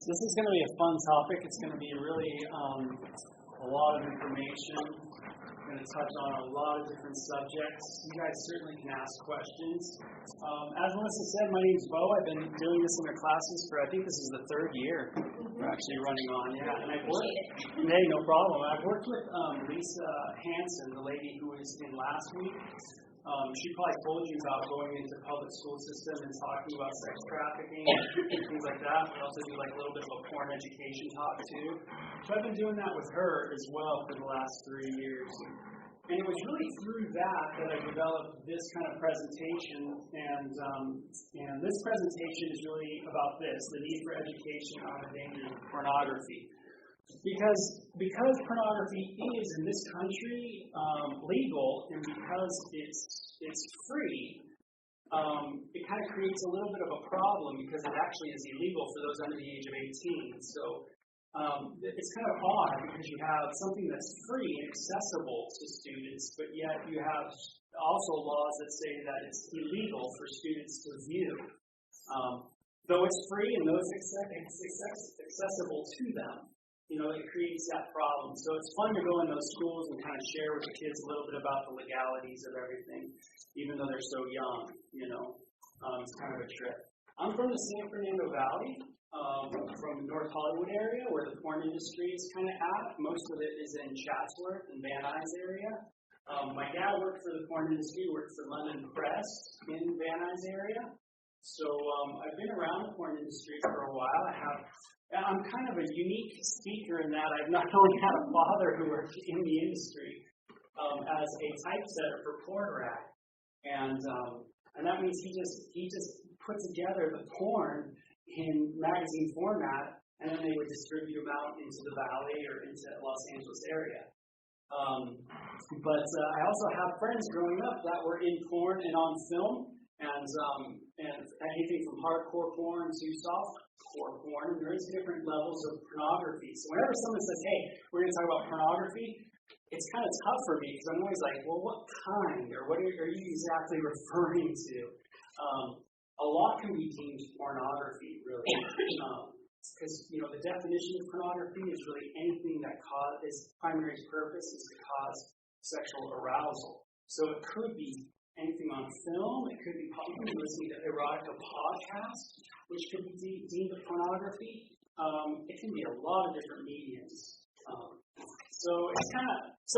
So this is going to be a fun topic. It's going to be really a lot of information. We're going to touch on a lot of different subjects. You guys certainly can ask questions. As Melissa said, my name's Beau. I've been doing this in the classes for, I think this is the third year we're actually running on. Yeah, and I've worked, hey, no problem. I've worked with Lisa Hansen, the lady who was in last week. She probably told you about going into the public school system and talking about sex trafficking and things like that. We also do like a little bit of a porn education talk too. So I've been doing that with her as well for the last 3 years. And it was really through that I developed this kind of presentation. And this presentation is really about this, the need for education on the dangers of pornography. Because pornography is in this country legal, and because it's free, it kind of creates a little bit of a problem because it actually is illegal for those under the age of 18. So it's kind of odd because you have something that's free and accessible to students, but yet you have also laws that say that it's illegal for students to view. Though it's free and though it's accessible to them. You know, it creates that problem. So it's fun to go in those schools and kind of share with the kids a little bit about the legalities of everything, even though they're so young, you know. It's kind of a trip. I'm from the San Fernando Valley, from North Hollywood area, where the porn industry is kind of at. Most of it is in Chatsworth and Van Nuys area. My dad worked for the porn industry, worked for London Press in Van Nuys area. So I've been around the porn industry for a while. I'm kind of a unique speaker in that I've not only had a father who worked in the industry as a typesetter for porn rack, and that means he just put together the porn in magazine format, and then they would distribute them out into the Valley or into Los Angeles area. But I also have friends growing up that were in porn and on film, and anything from hardcore porn to softcore porn. There is different levels of pornography. So whenever someone says, hey, we're going to talk about pornography, it's kind of tough for me because I'm always like, well, what kind or what are you exactly referring to? A lot can be deemed pornography, really. Because, you know, the definition of pornography is really anything that its primary purpose is to cause sexual arousal. So it could be anything on film, it could be probably listening to erotica podcasts, which could be deemed a pornography. It can be a lot of different mediums. So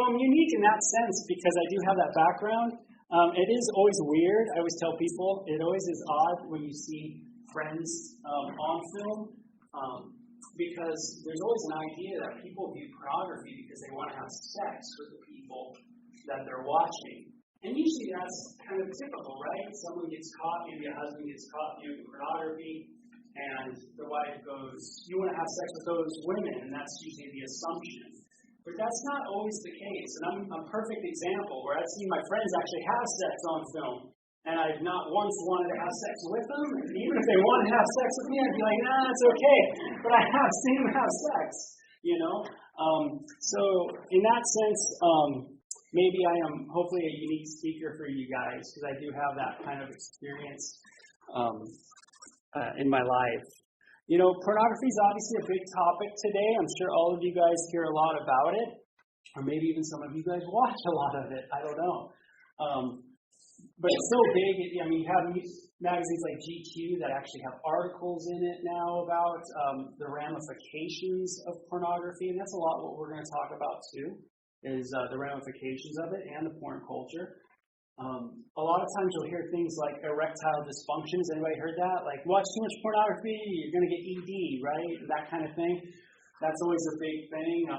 I'm unique in that sense because I do have that background. It is always weird. I always tell people it always is odd when you see friends on film because there's always an idea that people view pornography because they want to have sex with the people that they're watching. And usually that's kind of typical, right? Someone gets caught, maybe a husband gets caught viewing pornography, and the wife goes, you want to have sex with those women, and that's usually the assumption. But that's not always the case. And I'm a perfect example where I've seen my friends actually have sex on film, and I've not once wanted to have sex with them. And even if they want to have sex with me, I'd be like, nah, it's okay. But I have seen them have sex, you know? So in that sense, maybe I am hopefully a unique speaker for you guys because I do have that kind of experience in my life. You know, pornography is obviously a big topic today. I'm sure all of you guys hear a lot about it, or maybe even some of you guys watch a lot of it. I don't know. But it's so big. I mean, you have magazines like GQ that actually have articles in it now about the ramifications of pornography, and that's a lot what we're going to talk about too. Is the ramifications of it and the porn culture. A lot of times you'll hear things like erectile dysfunction. Has anybody heard that? Like, watch too much pornography, you're going to get ED, right? That kind of thing. That's always a big thing.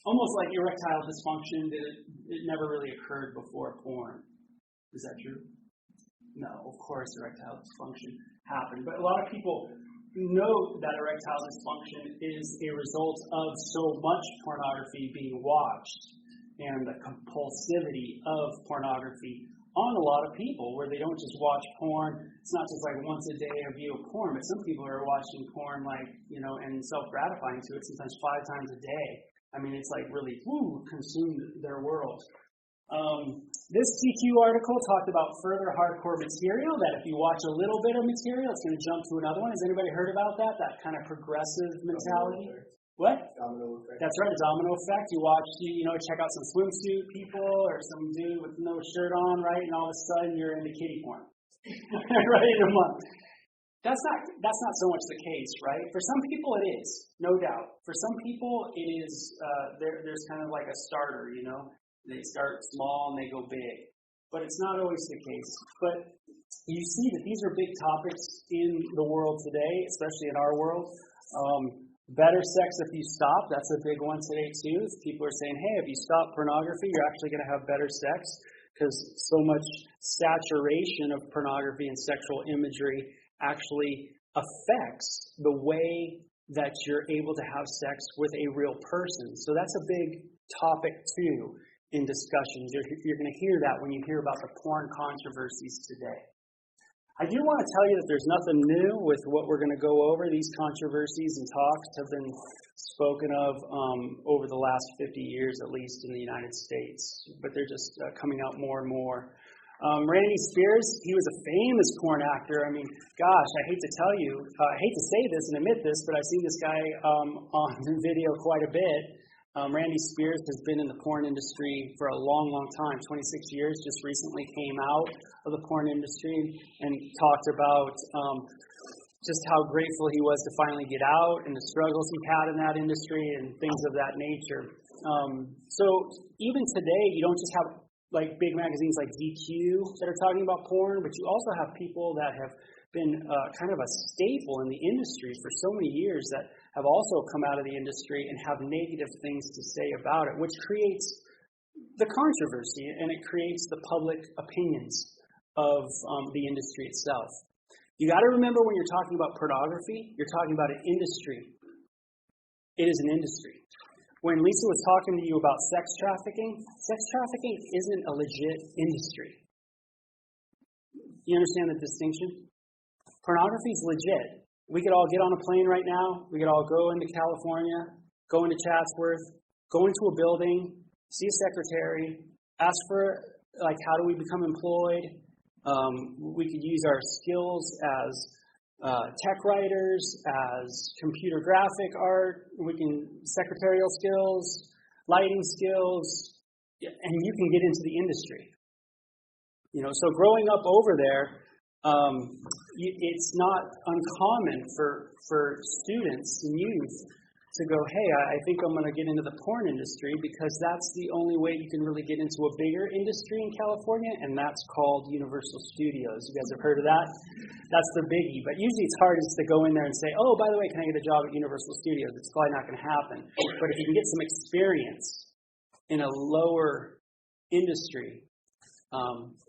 Almost like erectile dysfunction, it never really occurred before porn. Is that true? No, of course erectile dysfunction happened. But a lot of people know that erectile dysfunction is a result of so much pornography being watched and the compulsivity of pornography on a lot of people where they don't just watch porn. It's not just like once a day a view of porn, but some people are watching porn like, you know, and self-gratifying to it sometimes 5 times a day. I mean, it's like really consumed their world. This CQ article talked about further hardcore material, that if you watch a little bit of material, it's going to jump to another one. Has anybody heard about that? That kind of progressive mentality? What? Domino effect. That's right, a domino effect. You watch, check out some swimsuit people or some dude with no shirt on, right? And all of a sudden you're into kiddie porn. Right in a month. That's not so much the case, right? For some people it is, no doubt. For some people it is, there's kind of like a starter, They start small and they go big. But it's not always the case. But you see that these are big topics in the world today, especially in our world. Better sex if you stop, that's a big one today too. People are saying, hey, if you stop pornography, you're actually going to have better sex, because so much saturation of pornography and sexual imagery actually affects the way that you're able to have sex with a real person. So that's a big topic too in discussions. You're going to hear that when you hear about the porn controversies today. I do want to tell you that there's nothing new with what we're going to go over. These controversies and talks have been spoken of over the last 50 years, at least in the United States. But they're just coming out more and more. Randy Spears, he was a famous porn actor. I mean, gosh, I hate to tell you, I hate to say this and admit this, but I've seen this guy on video quite a bit. Randy Spears has been in the porn industry for a long, long time, 26 years, just recently came out of the porn industry and talked about just how grateful he was to finally get out and the struggles he had in that industry and things of that nature. So even today, you don't just have like big magazines like GQ that are talking about porn, but you also have people that have been kind of a staple in the industry for so many years that have also come out of the industry and have negative things to say about it, which creates the controversy and it creates the public opinions of the industry itself. You got to remember, when you're talking about pornography, you're talking about an industry. It is an industry. When Lisa was talking to you about sex trafficking isn't a legit industry. You understand the distinction? Pornography is legit. We could all get on a plane right now. We could all go into California, go into Chatsworth, go into a building, see a secretary, ask for, how do we become employed? We could use our skills as tech writers, as computer graphic art. We can secretarial skills, lighting skills, and you can get into the industry. So growing up over there, it's not uncommon for students and youth to go, hey, I think I'm going to get into the porn industry, because that's the only way you can really get into a bigger industry in California, and that's called Universal Studios. You guys have heard of that? That's the biggie. But usually it's hard to go in there and say, oh, by the way, can I get a job at Universal Studios? It's probably not going to happen. But if you can get some experience in a lower industry,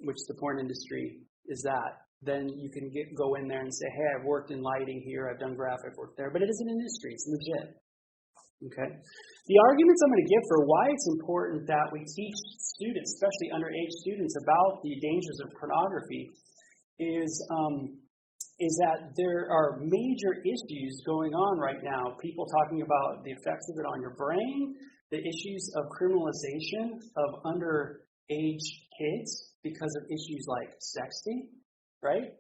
which the porn industry is that, then you can go in there and say, hey, I've worked in lighting here, I've done graphic work there. But it is an industry. It's legit. Okay? The arguments I'm going to give for why it's important that we teach students, especially underage students, about the dangers of pornography is that there are major issues going on right now. People talking about the effects of it on your brain, the issues of criminalization of underage kids because of issues like sexting, right?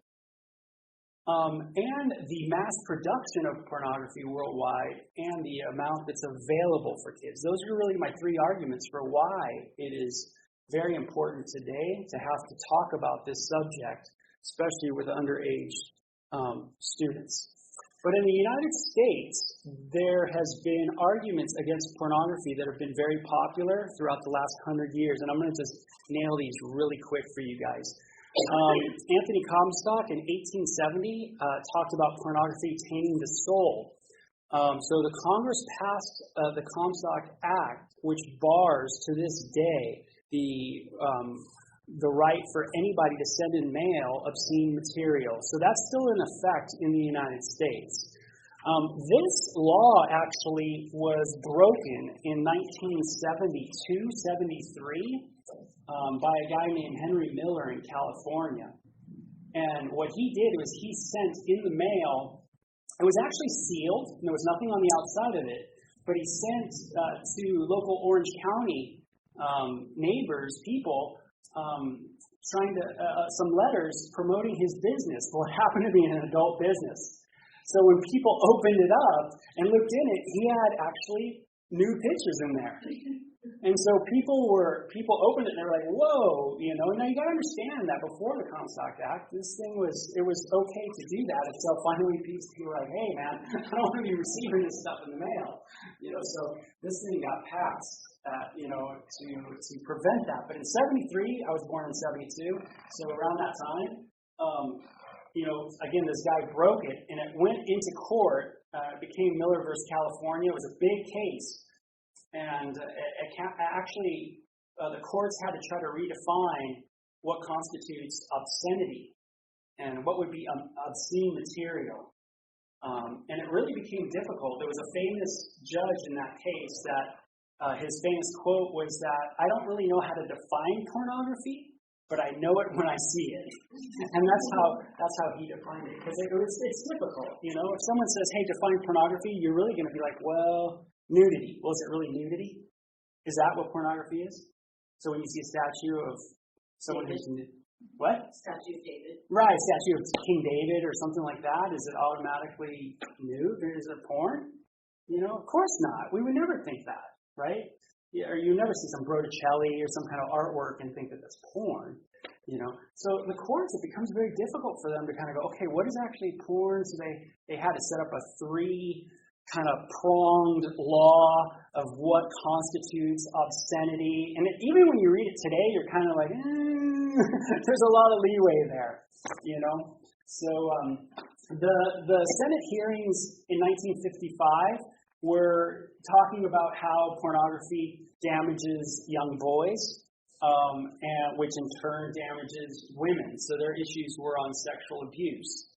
And the mass production of pornography worldwide and the amount that's available for kids. Those are really my three arguments for why it is very important today to have to talk about this subject, especially with underage students. But in the United States, there has been arguments against pornography that have been very popular throughout the last 100 years. And I'm going to just nail these really quick for you guys. Anthony Comstock in 1870 talked about pornography tainting the soul. So the Congress passed the Comstock Act, which bars to this day the right for anybody to send in mail obscene material. So that's still in effect in the United States. This law actually was broken in 1972-73 by a guy named Henry Miller in California. And what he did was he sent in the mail, it was actually sealed, and there was nothing on the outside of it, but he sent to local Orange County neighbors, people, trying to some letters promoting his business. Well, it happened to be an adult business. So when people opened it up and looked in it, he had actually nude pictures in there. And so people opened it and they were like, whoa, you know. Now you got to understand that before the Comstock Act, it was okay to do that until finally people were like, hey man, I don't want to be receiving this stuff in the mail, you know. So this thing got passed, you know, to prevent that. But in '73, I was born in '72, so around that time, you know, again, this guy broke it and it went into court. It became Miller versus California. It was a big case. And the courts had to try to redefine what constitutes obscenity and what would be obscene material. And it really became difficult. There was a famous judge in that case that his famous quote was that, I don't really know how to define pornography, but I know it when I see it. And that's how he defined it. Because it's difficult. You know, if someone says, hey, define pornography, you're really going to be like, well, nudity. Well, is it really nudity? Is that what pornography is? So when you see a statue of someone who's nude, what? Statue of David. Right, statue of King David or something like that. Is it automatically nude? Or is it porn? You know, of course not. We would never think that, right? Or you never see some Botticelli or some kind of artwork and think that that's porn. You know, so the courts, it becomes very difficult for them to kind of go, okay, what is actually porn? So they had to set up a 3 kind of pronged law of what constitutes obscenity. And even when you read it today, you're kind of like, there's a lot of leeway there, you know. So the Senate hearings in 1955 were talking about how pornography damages young boys, and which in turn damages women. So their issues were on sexual abuse.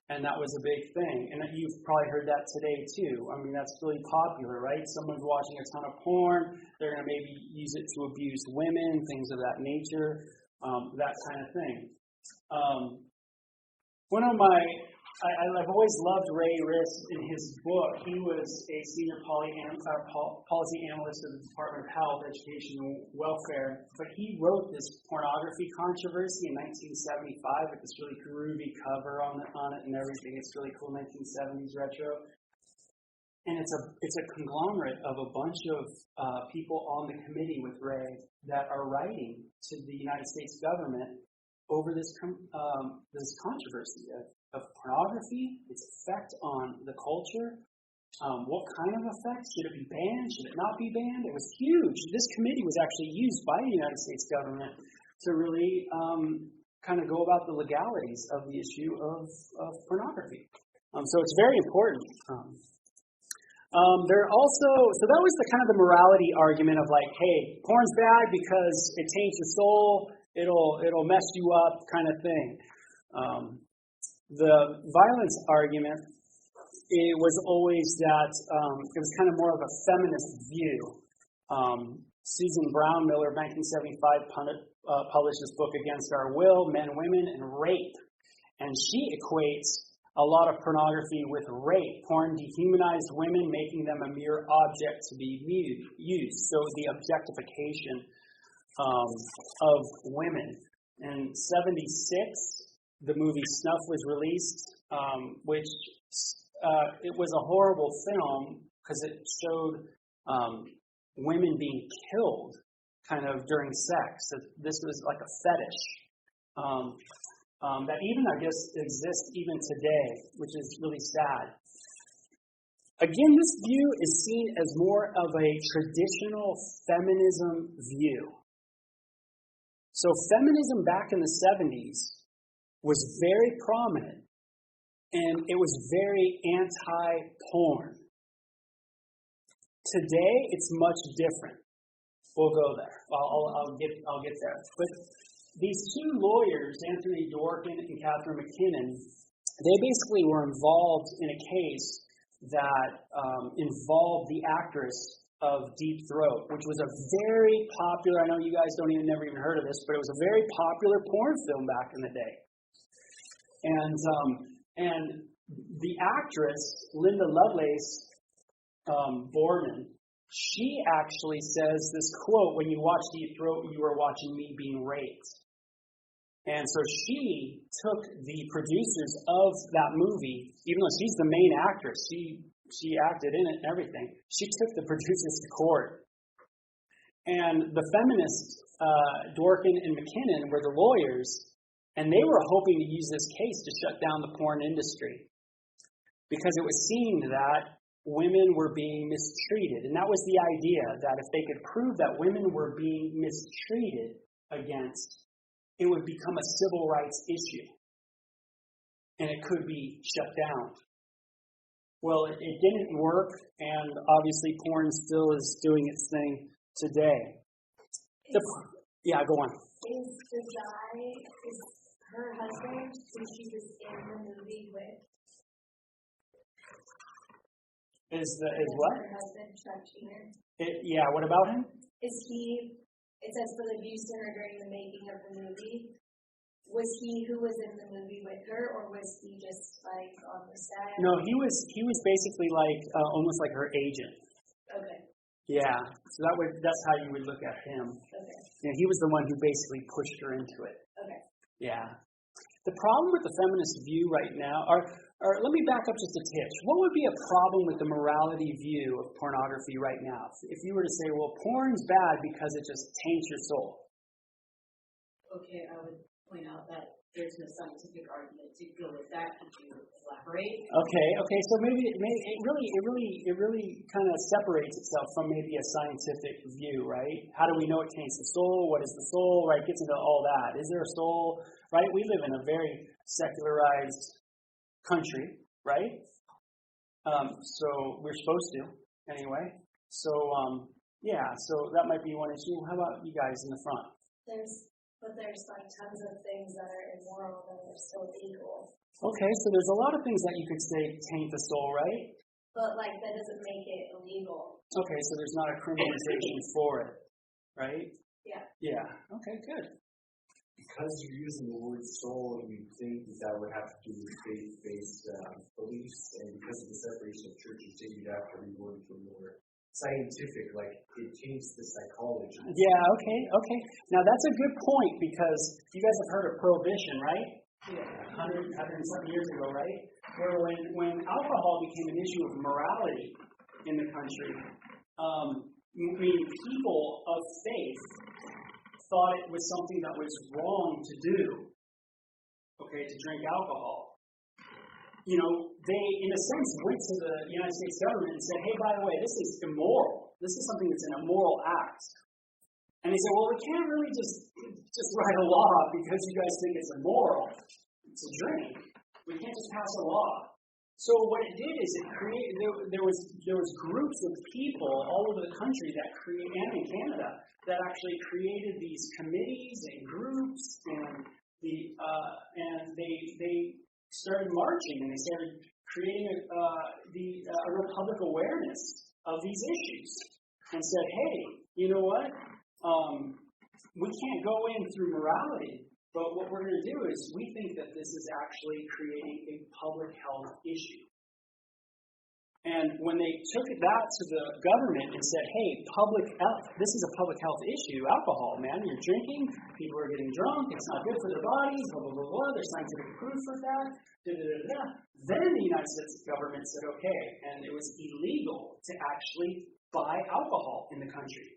And that was a big thing. And you've probably heard that today, too. I mean, that's really popular, right? Someone's watching a ton of porn. They're going to maybe use it to abuse women, things of that nature, that kind of thing. I've always loved Ray Riss in his book. He was a senior policy analyst of the Department of Health, Education, and Welfare. But he wrote this pornography controversy in 1975 with this really groovy cover on it and everything. It's really cool, 1970s retro. And it's a conglomerate of a bunch of people on the committee with Ray that are writing to the United States government over this controversy of pornography, its effect on the culture, what kind of effect, should it be banned, should it not be banned? It was huge. This committee was actually used by the United States government to really kind of go about the legalities of the issue of pornography. So it's very important. So that was the kind of the morality argument of like, hey, porn's bad because it taints your soul, it'll mess you up kind of thing. The violence argument, it was always that it was kind of more of a feminist view. Susan Brown Miller, 1975, published this book, Against Our Will, Men, Women, and Rape. And she equates a lot of pornography with rape. Porn dehumanized women, making them a mere object to be used. So the objectification of women. In '76, the movie Snuff was released, which it was a horrible film because it showed women being killed kind of during sex. This was like a fetish that even, I guess, exists even today, which is really sad. Again, this view is seen as more of a traditional feminism view. So feminism back in the 70s was very prominent, and it was very anti-porn. Today, it's much different. We'll go there. I'll get there. But these two lawyers, Anthony Dworkin and Catherine McKinnon, they basically were involved in a case that involved the actress of Deep Throat, which was a very popular, I know you guys never even heard of this, but it was a very popular porn film back in the day. And the actress, Linda Lovelace Boorman, she actually says this quote, when you watch Deep Throat, you are watching me being raped. And so she took the producers of that movie, even though she's the main actress, she acted in it and everything, she took the producers to court. And the feminists, Dworkin and McKinnon, were the lawyers, and they were hoping to use this case to shut down the porn industry because it was seen that women were being mistreated. And that was the idea, that if they could prove that women were being mistreated against, it would become a civil rights issue. And it could be shut down. Well, it didn't work, and obviously porn still is doing its thing today. Yeah, go on. Is the guy, is her husband, who she was in the movie with? Is what? Her husband, Chuck Sheehan. Yeah, what about him? Is he, it says for the abuse to her during the making of the movie, was he who was in the movie with her, or was he just like on the set? No, he was basically like almost like her agent. Okay. Yeah, so that's how you would look at him. Okay. Yeah, he was the one who basically pushed her into it. Okay. Yeah. The problem with the feminist view right now, or let me back up just a titch. What would be a problem with the morality view of pornography right now? If you were to say, well, porn's bad because it just taints your soul. Okay, I would point out that there's no scientific argument to go with that. Could you elaborate? Okay. So maybe it really kind of separates itself from maybe a scientific view, right? How do we know it taints the soul? What is the soul? Right? Gets into all that. Is there a soul? Right? We live in a very secularized country, right? So we're supposed to, anyway. So so that might be one issue. How about you guys in the front? There's like tons of things that are immoral that are still legal. Okay, so there's a lot of things that you could say taint the soul, right? But like that doesn't make it illegal. Okay, so there's not a criminalization for it, right? Yeah. Yeah. Okay, good. Because you're using the word soul, you think that would have to do with faith-based beliefs, and because of the separation of church and state, you'd have to reword for more scientific, like it taints the psychology. Yeah, okay. Now that's a good point, because you guys have heard of prohibition, right? Yeah. 100 and something years ago, right? Where when alcohol became an issue of morality in the country, meaning people of faith thought it was something that was wrong to do, okay, to drink alcohol. You know, they, in a sense, went to the United States government and said, hey, by the way, this is immoral. This is something that's an immoral act. And they said, well, we can't really just write a law because you guys think it's immoral to drink. We can't just pass a law. So what it did is it created, there was groups of people all over the country and in Canada that actually created these committees and groups, and they started marching, and they started creating a real public awareness of these issues, and said, hey, you know what? We can't go in through morality, but what we're going to do is we think that this is actually creating a public health issue. And when they took that to the government and said, hey, public health, this is a public health issue, alcohol, man, you're drinking, people are getting drunk, it's not good for their bodies, blah, blah, blah, blah, there's scientific proof for that, Then the United States government said, okay, and it was illegal to actually buy alcohol in the country.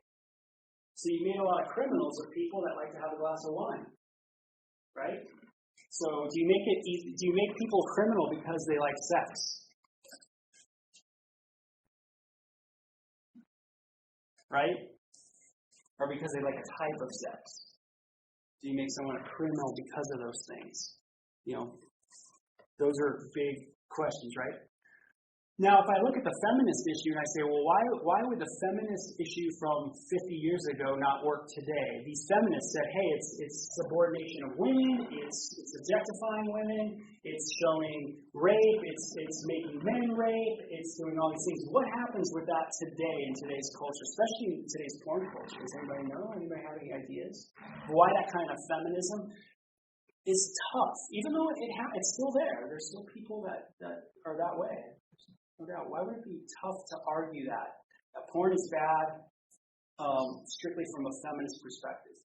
So you made a lot of criminals of people that like to have a glass of wine, right? So do you make people criminal because they like sex? Right? Or because they like a type of sex? Do you make someone a criminal because of those things? You know, those are big questions, right? Now, if I look at the feminist issue and I say, well, why would the feminist issue from 50 years ago not work today? These feminists said, hey, it's subordination of women, it's objectifying women, it's showing rape, it's making men rape, it's doing all these things. What happens with that today in today's culture, especially in today's porn culture? Does anybody know? Anybody have any ideas? Why that kind of feminism is tough, even though it's still there. There's still people that are that way. No doubt. Why would it be tough to argue that? Porn is bad, strictly from a feminist perspective.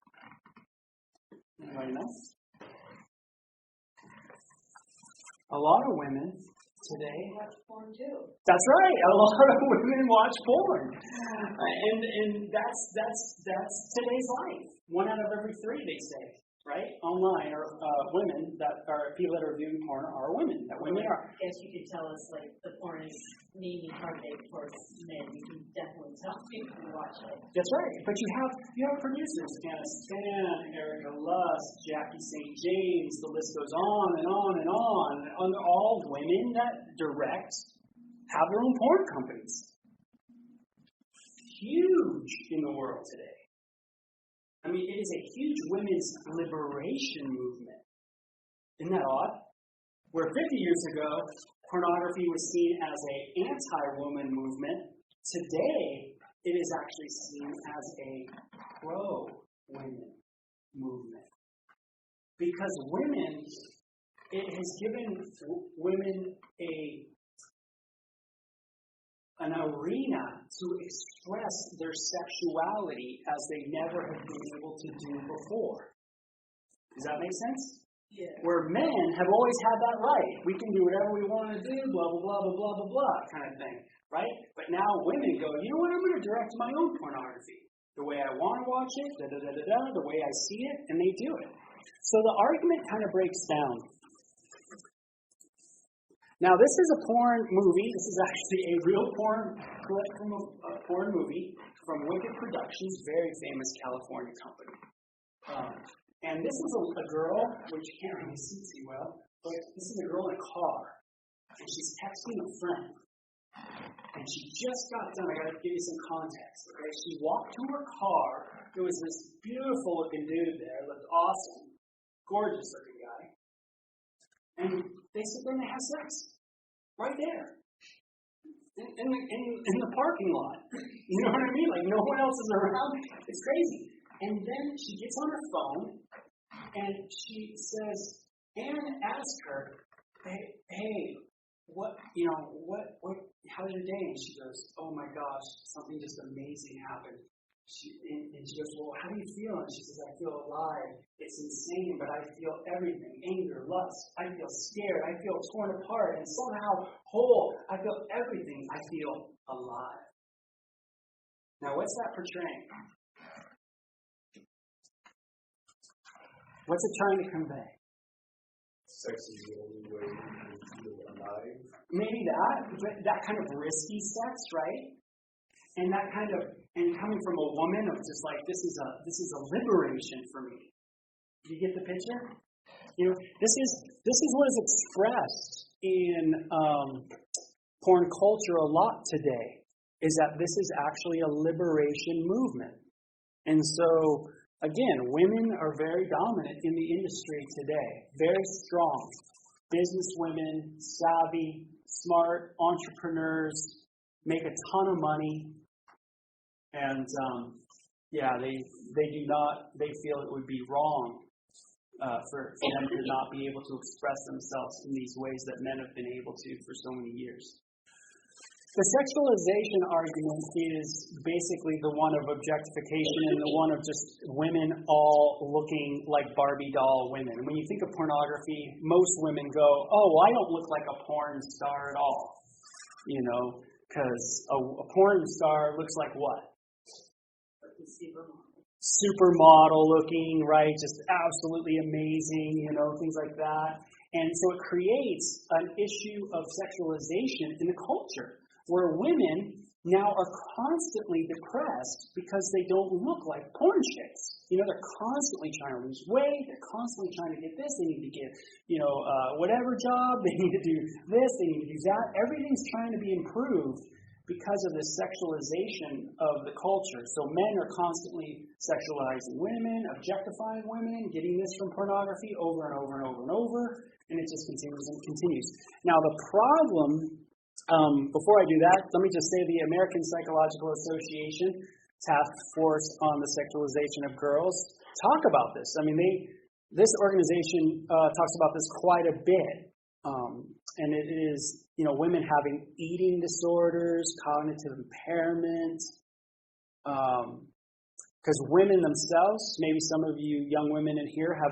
Anybody know? A lot of women today Watch porn too. That's right. A lot of women watch porn, and that's today's life. 1 out of every 3, they say, right? Online are women that are people that are viewing porn are women. That women are. I guess you could tell us like the porn is mainly targeted towards men. You can definitely tell people who watch it. That's right. But you have producers, Anna Stan, Erica Lust, Jackie St. James. The list goes on and on and on. And they're all women that direct, have their own porn companies. Huge in the world today. I mean, it is a huge women's liberation movement. Isn't that odd? Where 50 years ago, pornography was seen as an anti-woman movement, today it is actually seen as a pro-women movement. Because women, it has given women an arena to express their sexuality as they never have been able to do before. Does that make sense? Yeah. Where men have always had that right. We can do whatever we want to do, blah, blah, blah, blah, blah, blah, blah, kind of thing. Right? But now women go, you know what, I'm going to direct my own pornography. The way I want to watch it, the way I see it, and they do it. So the argument kind of breaks down. Now, this is a porn movie. This is actually a real porn clip from a porn movie from Wicked Productions, very famous California company. And this is a girl, which you can't really see too well, but this is a girl in a car, and she's texting a friend. And she just got done. I got to give you some context. Okay, she walked to her car. There was this beautiful-looking dude there, looked awesome, gorgeous-looking guy. And they sit there and they have sex. Right there. In the parking lot. You know what I mean? Like, no one else is around. It's crazy. And then she gets on her phone, and she says, Anne asked her, hey, how's your day? And she goes, oh my gosh, something just amazing happened. And she goes, well, how do you feel? And she says, I feel alive. It's insane, but I feel everything. Anger, lust. I feel scared. I feel torn apart and somehow whole. I feel everything. I feel alive. Now, what's that portraying? What's it trying to convey? Sex is the only way to feel alive. Maybe that kind of risky sex, right? And that kind of, and coming from a woman of just like, this is a liberation for me. Do you get the picture? You know, this is what is expressed in porn culture a lot today, is that this is actually a liberation movement. And so, again, women are very dominant in the industry today, very strong. Business women, savvy, smart, entrepreneurs, make a ton of money. And, they feel it would be wrong for them to not be able to express themselves in these ways that men have been able to for so many years. The sexualization argument is basically the one of objectification and the one of just women all looking like Barbie doll women. When you think of pornography, most women go, oh, well, I don't look like a porn star at all. You know, because a porn star looks like what? Supermodel looking, right? Just absolutely amazing, things like that. And so it creates an issue of sexualization in the culture where women now are constantly depressed because they don't look like porn chicks. They're constantly trying to lose weight. They're constantly trying to get this. They need to get, whatever job. They need to do this. They need to do that. Everything's trying to be improved because of this sexualization of the culture. So men are constantly sexualizing women, objectifying women, getting this from pornography over and over and over and over, and it just continues and continues. Now the problem, before I do that, let me just say the American Psychological Association Task Force on the Sexualization of Girls talk about this. I mean, this organization talks about this quite a bit, and it is women having eating disorders, cognitive impairment. Because women themselves, maybe some of you young women in here have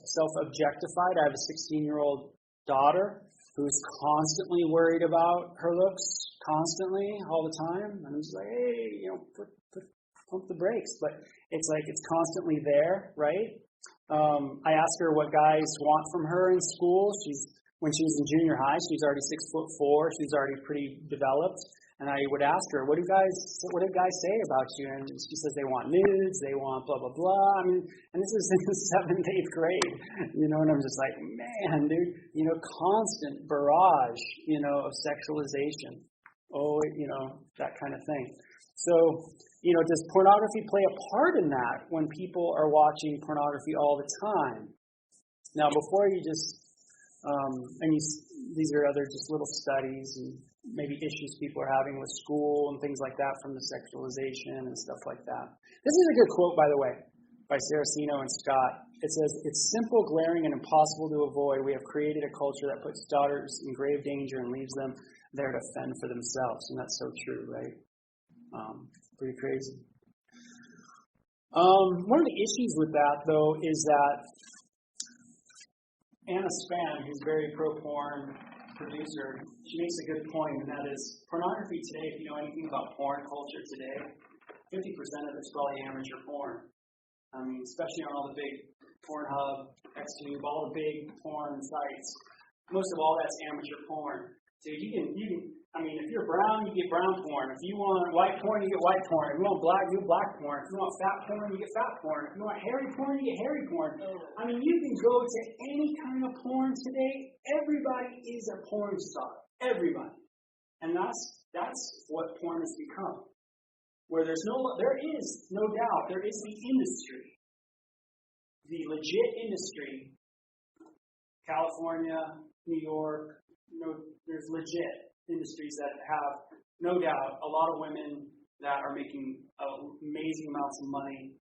self-objectified. I have a 16-year-old daughter who's constantly worried about her looks, constantly, all the time. And I'm just like, hey, pump the brakes. But it's like it's constantly there, right? I asked her what guys want from her in school. When she was in junior high, she was already 6'4". She was already pretty developed. And I would ask her, what do guys say about you? And she says they want nudes, they want blah, blah, blah. I mean, and this is in the 7th, 8th grade, and I'm just like, man, dude, constant barrage, of sexualization. Oh, that kind of thing. So, does pornography play a part in that when people are watching pornography all the time? Now, before you just, these are other just little studies and maybe issues people are having with school and things like that from the sexualization and stuff like that. This is a good quote, by the way, by Saraceno and Scott. It says, "It's simple, glaring, and impossible to avoid. We have created a culture that puts daughters in grave danger and leaves them there to fend for themselves." And that's so true, right? Pretty crazy. One of the issues with that, though, is that Anna Span, who's very pro-porn producer, she makes a good point, and that is pornography today, if you know anything about porn culture today, 50% of it's probably amateur porn. I mean, especially on all the big Pornhub, XTube, all the big porn sites. Most of all that's amateur porn. So you can if you're brown, you get brown porn. If you want white porn, you get white porn. If you want black, you get black porn. If you want fat porn, you get fat porn. If you want hairy porn, you get hairy porn. I mean, you can go to any kind of porn today. Everybody is a porn star. Everybody. And that's what porn has become. Where there is no doubt, there is the industry. The legit industry. California, New York, there's legit industries that have, no doubt, a lot of women that are making amazing amounts of money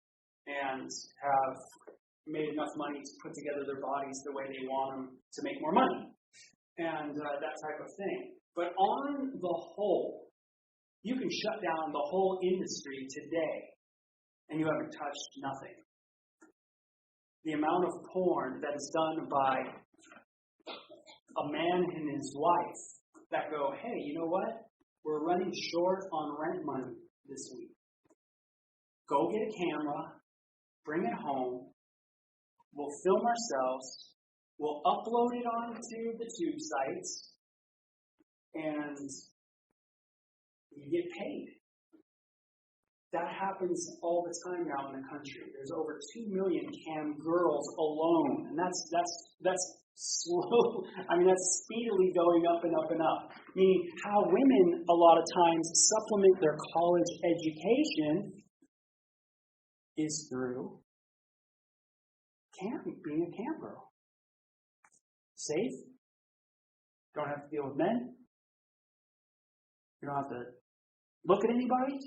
and have made enough money to put together their bodies the way they want them to make more money and that type of thing. But on the whole, you can shut down the whole industry today and you haven't touched nothing. The amount of porn that is done by a man and his wife that go, hey, you know what? We're running short on rent money this week. Go get a camera, bring it home, we'll film ourselves, we'll upload it onto the tube sites, and you get paid. That happens all the time now in the country. There's over 2 million cam girls alone, and that's slow. That's speedily going up and up and up. Meaning how women a lot of times supplement their college education is through being a camp girl. Safe. Don't have to deal with men. You don't have to look at anybody.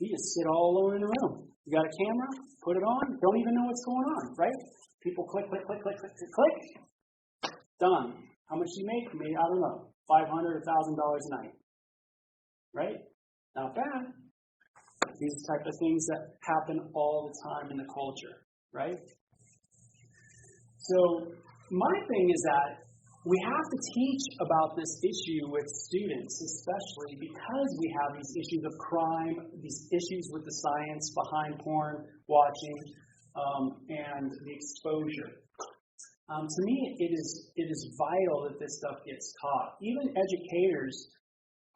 You just sit all alone in the room. You got a camera, put it on, don't even know what's going on, right? People click. Done. How much do you make? Maybe, I don't know, $500 or $1,000 a night. Right? Not bad. These type of things that happen all the time in the culture. Right? So, my thing is that we have to teach about this issue with students, especially because we have these issues of crime, these issues with the science behind porn watching, and the exposure. To me, it is vital that this stuff gets taught. Even educators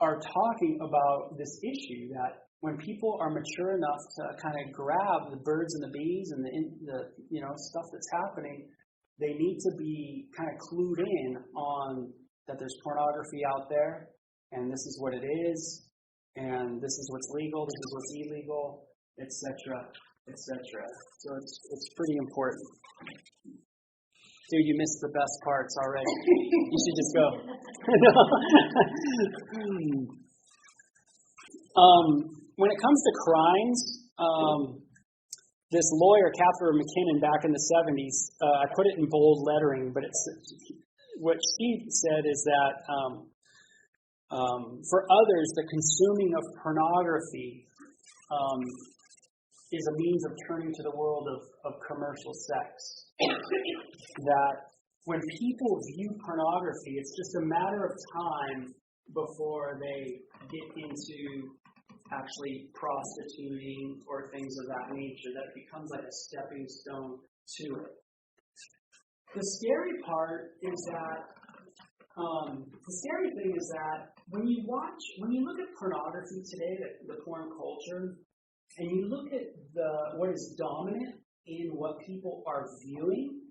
are talking about this issue, that when people are mature enough to kind of grab the birds and the bees and the stuff that's happening, they need to be kind of clued in on that there's pornography out there, and this is what it is, and this is what's legal, this is what's illegal, etc., etc. So it's pretty important. Dude, you missed the best parts already. You should just go. When it comes to crimes, this lawyer, Catherine McKinnon, back in the 70s, I put it in bold lettering, but what she said is that for others, the consuming of pornography is a means of turning to the world of commercial sex. That when people view pornography, it's just a matter of time before they get into actually prostituting or things of that nature. That becomes like a stepping stone to it. The scary part is that, the scary thing is that when you look at pornography today, the porn culture, and you look at what is dominant in what people are viewing,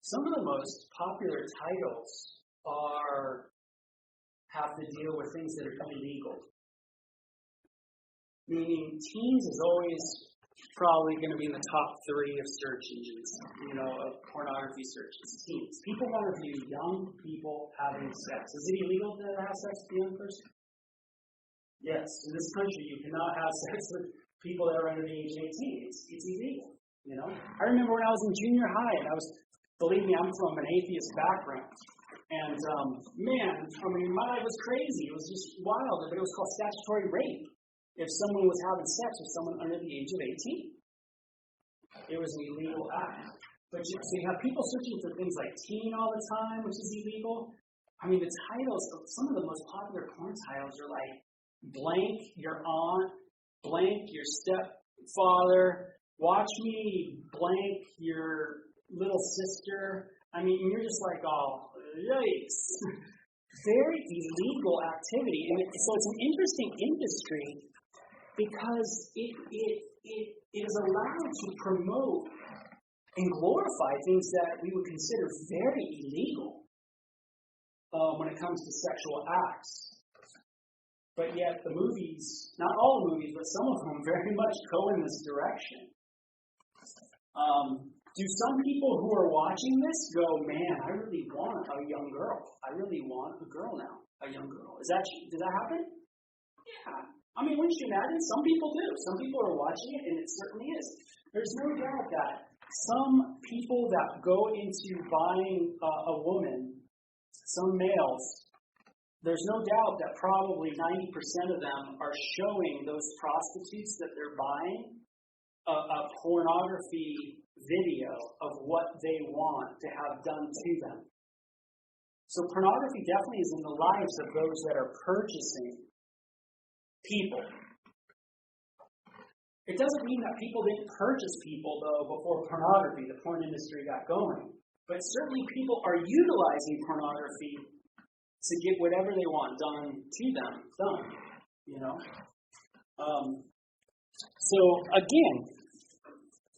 some of the most popular titles have to deal with things that are illegal. Meaning, teens is always probably going to be in the top 3 of search engines, of pornography searches. Teens. People want to view young people having sex. Is it illegal to have sex with a young person? Yes. In this country, you cannot have sex with people that are under the age of 18. It's illegal. I remember when I was in junior high, and believe me, I'm from an atheist background. And, my life was crazy. It was just wild. But it was called statutory rape. If someone was having sex with someone under the age of 18, it was an illegal act. So you have people searching for things like teen all the time, which is illegal. The titles, some of the most popular porn titles are like, blank your aunt, blank your stepfather, watch me blank your little sister. You're just like, oh, yikes. Very illegal activity. And so it's an interesting industry because it is allowed to promote and glorify things that we would consider very illegal when it comes to sexual acts. But yet the movies, not all the movies, but some of them very much go in this direction. Do some people who are watching this go, man, I really want a young girl. I really want a girl now, a young girl. Does that happen? Yeah. Wouldn't you imagine? Some people do. Some people are watching it, and it certainly is. There's no doubt that some people that go into buying a woman, some males, there's no doubt that probably 90% of them are showing those prostitutes that they're buying a pornography video of what they want to have done to them. So pornography definitely is in the lives of those that are purchasing people. It doesn't mean that people didn't purchase people, though, before pornography, the porn industry got going. But certainly people are utilizing pornography to get whatever they want done to them, So, again,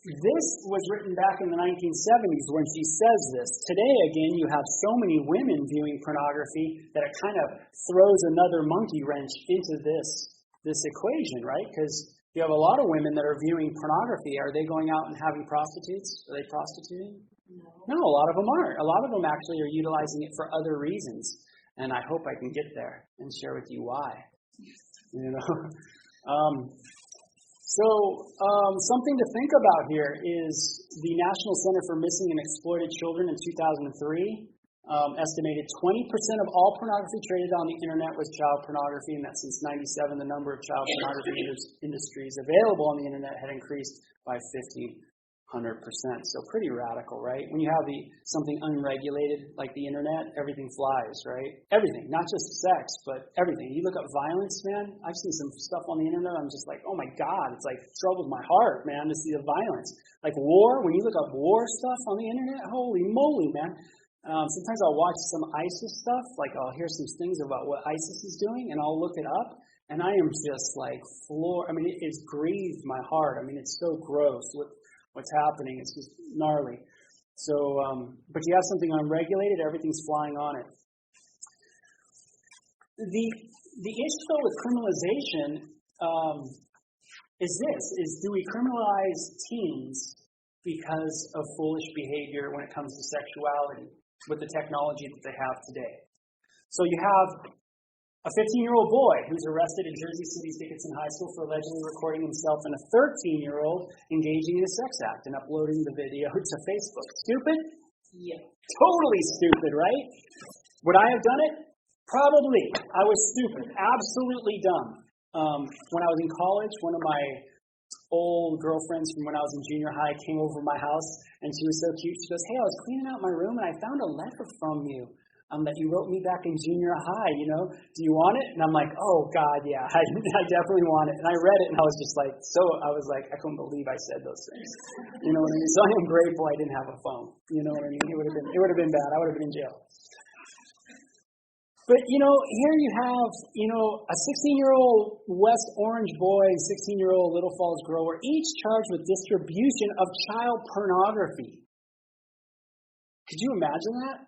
this was written back in the 1970s when she says this. Today, again, you have so many women viewing pornography that it kind of throws another monkey wrench into this equation, right? Because you have a lot of women that are viewing pornography. Are they going out and having prostitutes? Are they prostituting? No, a lot of them aren't. A lot of them actually are utilizing it for other reasons. And I hope I can get there and share with you why. Something to think about here is the National Center for Missing and Exploited Children in 2003 estimated 20% of all pornography traded on the internet was child pornography, and that since 1997 the number of child pornography industries available on the internet had increased by 1,500%. So pretty radical, right? When you have something unregulated like the internet, everything flies, right? Everything, not just sex, but everything. You look up violence, man. I've seen some stuff on the internet. I'm just like, oh my God, it's like troubles my heart, man, to see the violence. Like war, when you look up war stuff on the internet, holy moly, man. Sometimes I'll watch some ISIS stuff, like I'll hear some things about what ISIS is doing, and I'll look it up, and I am just like floored. It has grieved my heart. It's so gross what's happening. It's just gnarly. So, but you have something unregulated, everything's flying on it. The issue though with criminalization is do we criminalize teens because of foolish behavior when it comes to sexuality with the technology that they have today? So you have a 15-year-old boy who's arrested in Jersey City's Dickinson High School for allegedly recording himself and a 13-year-old engaging in a sex act and uploading the video to Facebook. Stupid? Yeah. Totally stupid, right? Would I have done it? Probably. I was stupid. Absolutely dumb. When I was in college, one of my old girlfriends from when I was in junior high came over to my house, and she was so cute. She goes, "Hey, I was cleaning out my room, and I found a letter from you that you wrote me back in junior high, Do you want it?" And I'm like, "Oh, God, yeah, I definitely want it." And I read it, and I was just like, I couldn't believe I said those things. You know what I mean? So I am grateful I didn't have a phone. You know what I mean? It would have been bad. I would have been in jail. But, here you have, a 16-year-old West Orange boy and 16-year-old Little Falls girl were each charged with distribution of child pornography. Could you imagine that?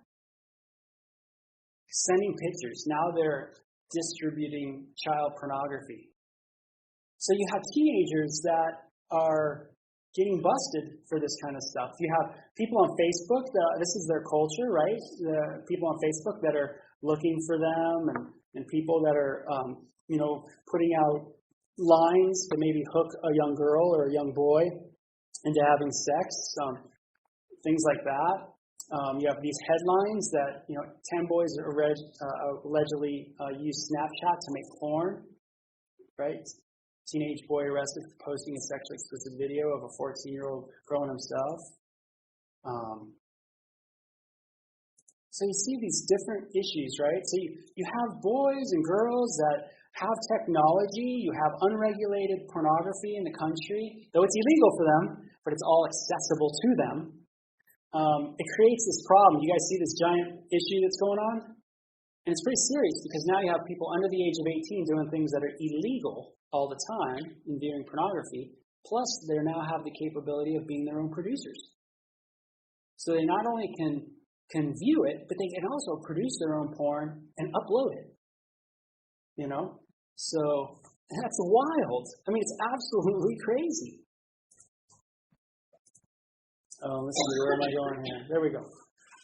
Sending pictures. Now they're distributing child pornography. So you have teenagers that are getting busted for this kind of stuff. You have people on Facebook, this is their culture, right? The people on Facebook that are looking for them, and people that are, putting out lines to maybe hook a young girl or a young boy into having sex, things like that. You have these headlines that, 10 boys allegedly use Snapchat to make porn, right? Teenage boy arrested for posting a sexually explicit video of a 14-year-old girl and himself. So you see these different issues, right? So you have boys and girls that have technology. You have unregulated pornography in the country, though it's illegal for them, but it's all accessible to them. It creates this problem. You guys see this giant issue that's going on? And it's pretty serious because now you have people under the age of 18 doing things that are illegal all the time in viewing pornography. Plus, they now have the capability of being their own producers. So they not only can view it, but they can also produce their own porn and upload it. So that's wild. I mean, it's absolutely crazy. Let's see, where am I going here? There we go.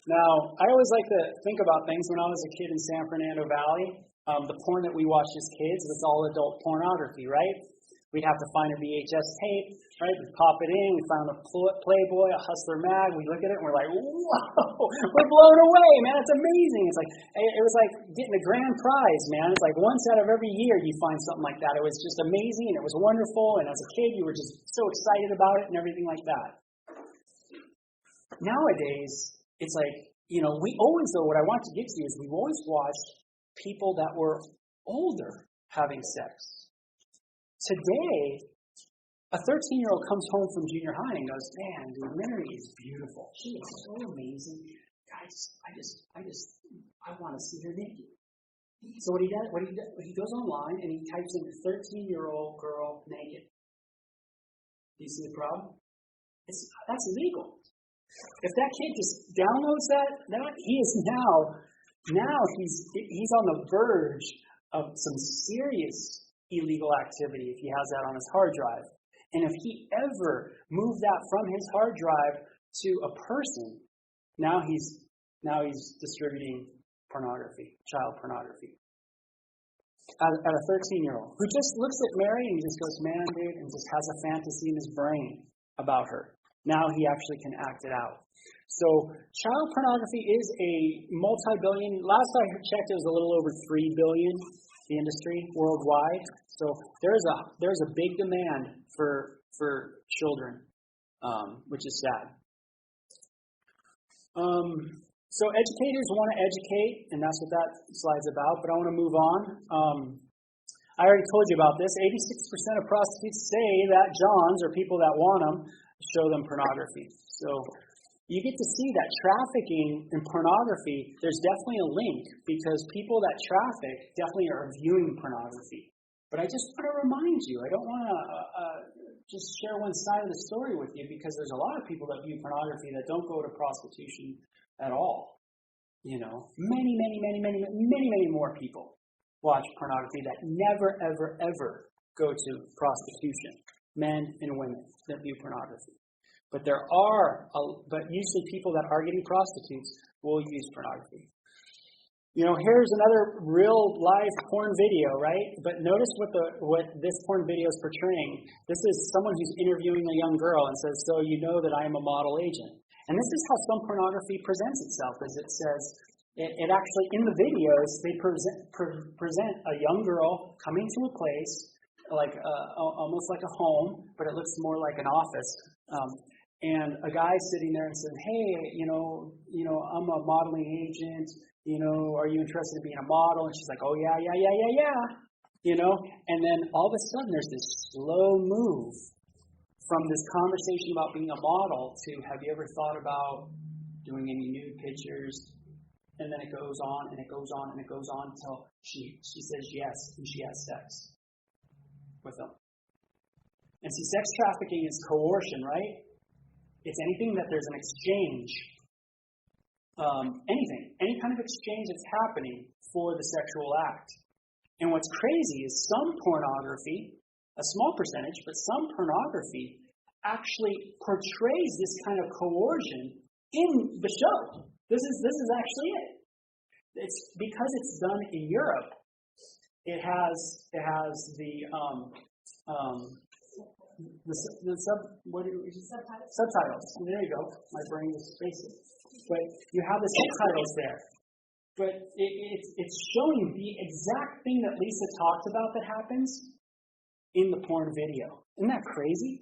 Now, I always like to think about things. When I was a kid in San Fernando Valley, the porn that we watched as kids, it's all adult pornography, right? We'd have to find a VHS tape, right? We'd pop it in. We found a Playboy, a Hustler mag. We look at it and we're like, whoa, we're blown away, man. It's amazing. It was like getting a grand prize, man. It's like once out of every year you find something like that. It was just amazing and it was wonderful. And as a kid, you were just so excited about it and everything like that. Nowadays, it's like, we always, though, what I want to get to is we've always watched people that were older having sex. Today, a 13-year-old comes home from junior high and goes, "Man, dude, Mary is beautiful. She is so amazing. I want to see her naked." So what he does, he goes online and he types in 13-year-old girl naked. Do you see the problem? That's illegal. If that kid just downloads that he is now he's on the verge of some serious illegal activity if he has that on his hard drive. And if he ever moved that from his hard drive to a person, now he's distributing pornography, child pornography. At a 13-year-old who just looks at Mary and just goes, "Man, dude," and just has a fantasy in his brain about her. Now he actually can act it out. So child pornography is a multi-billion, last I checked it was a little over $3 billion, the industry worldwide. So there's a big demand for children, which is sad. So educators want to educate, and that's what that slide's about, but I want to move on. I already told you about this. 86% of prostitutes say that Johns, or people that want them, show them pornography. So you get to see that trafficking in pornography, there's definitely a link, because people that traffic definitely are viewing pornography. But I just want to remind you, I don't want to just share one side of the story with you, because there's a lot of people that view pornography that don't go to prostitution at all. Many more people watch pornography that never, ever, ever go to prostitution. Men and women that view pornography. But usually people that are getting prostitutes will use pornography. Here's another real live porn video, right? But notice what this porn video is portraying. This is someone who's interviewing a young girl and says, "So you know that I am a model agent." And this is how some pornography presents itself, is it says, it actually, in the videos, they present a young girl coming to a place, like almost like a home, but it looks more like an office. And a guy sitting there and saying, hey, I'm a modeling agent, are you interested in being a model? And she's like, oh, yeah. And then all of a sudden there's this slow move from this conversation about being a model to, have you ever thought about doing any nude pictures? And then it goes on and it goes on and it goes on until she says yes and she has sex with them. And see, sex trafficking is coercion, right? It's anything that there's an exchange, any kind of exchange that's happening for the sexual act. And what's crazy is some pornography, a small percentage, but some pornography actually portrays this kind of coercion in the show. This is actually it. It's because it's done in Europe. It has the subtitles. There you go. My brain is basic. But you have the subtitles there. But it's showing the exact thing that Lisa talked about that happens in the porn video. Isn't that crazy?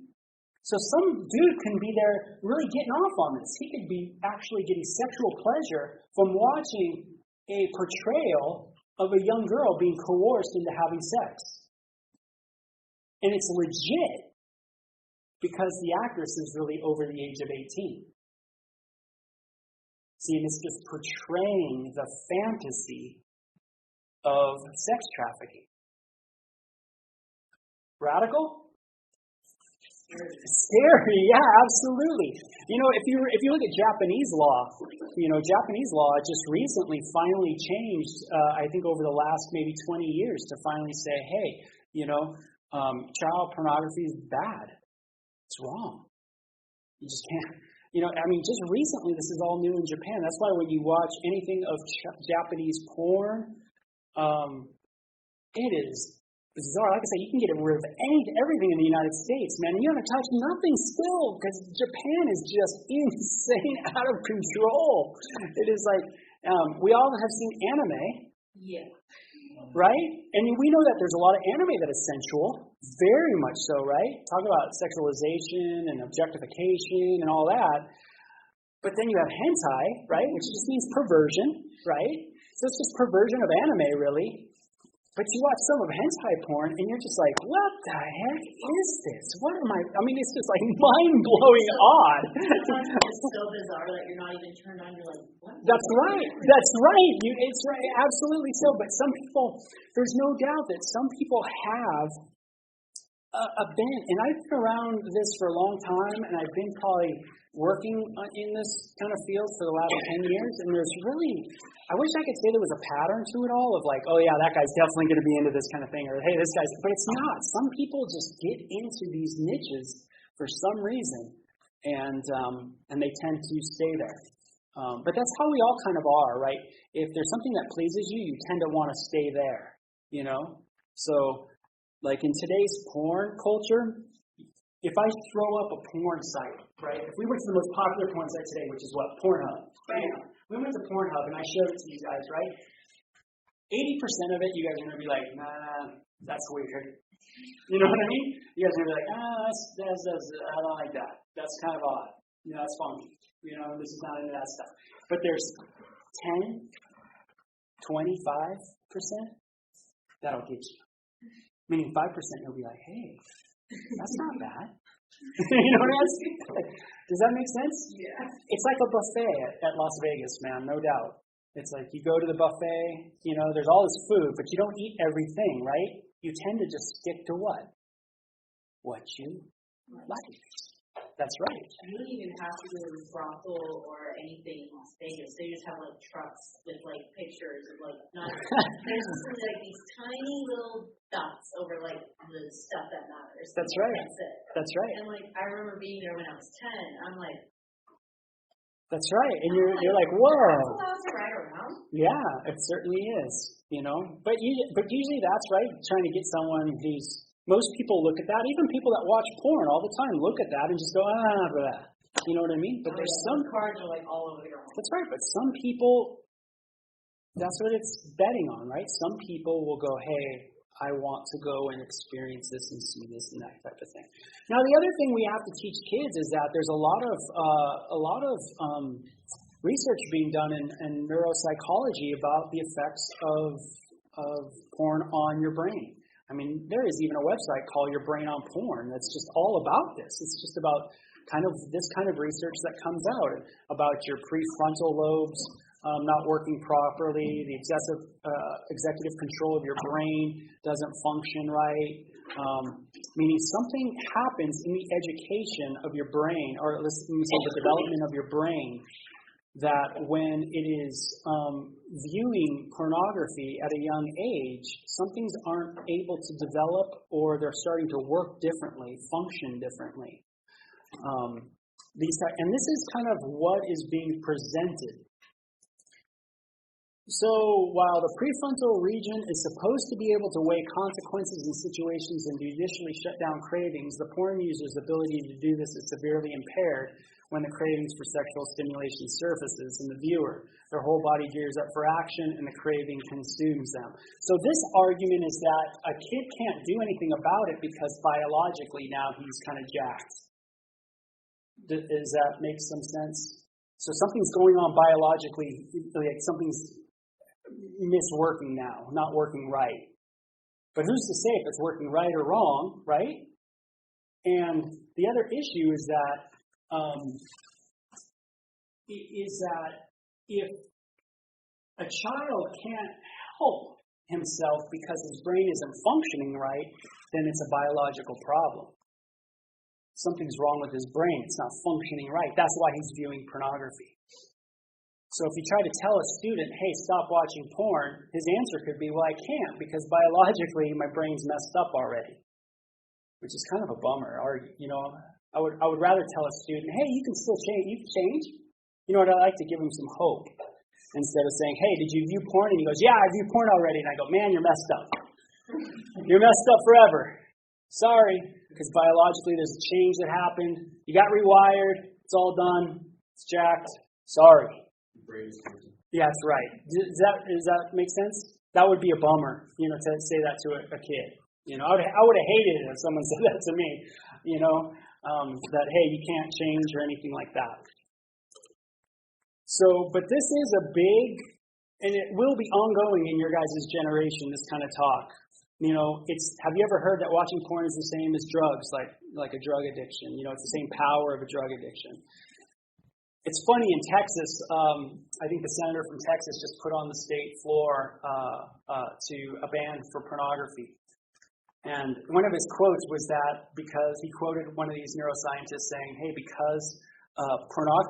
So some dude can be there really getting off on this. He could be actually getting sexual pleasure from watching a portrayal of a young girl being coerced into having sex. And it's legit because the actress is really over the age of 18. See, and it's just portraying the fantasy of sex trafficking. Radical? Scary, yeah, absolutely. If you look at Japanese law, Japanese law just recently finally changed, I think over the last maybe 20 years, to finally say, hey, child pornography is bad. It's wrong. You just can't. Just recently, this is all new in Japan. That's why when you watch anything of Japanese porn, it is bizarre. Like I said, you can get rid of everything in the United States, man. You haven't touched nothing still because Japan is just insane, out of control. It is like, we all have seen anime. Yeah. Right? And we know that there's a lot of anime that is sensual. Very much so, right? Talk about sexualization and objectification and all that. But then you have hentai, right? Which just means perversion, right? So it's just perversion of anime, really. But you watch some of hentai porn, and you're just like, what the heck is this? What am I? It's just like mind-blowing odd. It's so bizarre that you're not even turned on. You're like, what? That's right. It's right. Absolutely so. But some people, there's no doubt that some people have a bent. And I've been around this for a long time, and I've been probably working in this kind of field for the last 10 years. And there's really, I wish I could say there was a pattern to it all of like, oh yeah, that guy's definitely going to be into this kind of thing, or hey, this guy's, but it's not. Some people just get into these niches for some reason, and they tend to stay there. But that's how we all kind of are, right? If there's something that pleases you, you tend to want to stay there, So, like in today's porn culture, if I throw up a porn site, right? If we went to the most popular porn site today, which is what? Pornhub. Bam. We went to Pornhub and I showed it to you guys, right? 80% of it, you guys are going to be like, nah, that's weird. You know what I mean? You guys are going to be like, I don't like that. That's kind of odd. That's funky. This is not into that stuff. But there's 10, 25% that'll get you. Meaning 5% you'll be like, hey, that's not bad. You know what I'm saying? Does that make sense? Yeah. It's like a buffet at Las Vegas, man, no doubt. It's like you go to the buffet, there's all this food, but you don't eat everything, right? You tend to just stick to what? What you like. That's right. You don't even have to go to a brothel or anything in Las Vegas. They just have like trucks with like pictures of like there's just like these tiny little dots over like the stuff that matters. That's right. That's it. That's right. And like I remember being there when I was 10. I'm like, that's right. And you're like, whoa. Allowed to ride around? Yeah, it certainly is. But usually that's right. Trying to get someone who's. Most people look at that, even people that watch porn all the time look at that and just go, blah. You know what I mean? But there's some cards are like all over the ground. That's right, but some people, that's what it's betting on, right? Some people will go, hey, I want to go and experience this and see this and that type of thing. Now, the other thing we have to teach kids is that there's a lot of research being done in neuropsychology about the effects of porn on your brain. I mean, there is even a website called Your Brain on Porn that's just all about this. It's just about this kind of research that comes out about your prefrontal lobes not working properly, the executive control of your brain doesn't function right, meaning something happens in the education of your brain, or let me say the development of your brain, that when it is viewing pornography at a young age, some things aren't able to develop, or they're starting to work differently, function differently. And this is kind of what is being presented. So while the prefrontal region is supposed to be able to weigh consequences in situations and judicially shut down cravings, the porn user's ability to do this is severely impaired when the cravings for sexual stimulation surfaces in the viewer. Their whole body gears up for action and the craving consumes them. So this argument is that a kid can't do anything about it because biologically now he's kind of jacked. Does that make some sense? So something's going on biologically, like something's misworking now, not working right. But who's to say if it's working right or wrong, right? And the other issue is that if a child can't help himself because his brain isn't functioning right, then it's a biological problem. Something's wrong with his brain. It's not functioning right. That's why he's viewing pornography. So if you try to tell a student, hey, stop watching porn, his answer could be, well, I can't because biologically my brain's messed up already, which is kind of a bummer. Or, I would rather tell a student, hey, you can still change. You can change. You know what? I like to give him some hope instead of saying, hey, did you view porn? And he goes, yeah, I view porn already. And I go, man, you're messed up. You're messed up forever. Sorry, because biologically there's a change that happened. You got rewired. It's all done. It's jacked. Sorry. Yeah, that's right. Does that make sense? That would be a bummer, to say that to a kid. I would have hated it if someone said that to me, that, hey, you can't change or anything like that. So, but this is a big, and it will be ongoing in your guys' generation, this kind of talk. Have you ever heard that watching porn is the same as drugs, like a drug addiction? It's the same power of a drug addiction. It's funny, in Texas, I think the senator from Texas just put on the state floor to a ban for pornography. And one of his quotes was that because he quoted one of these neuroscientists saying, hey, because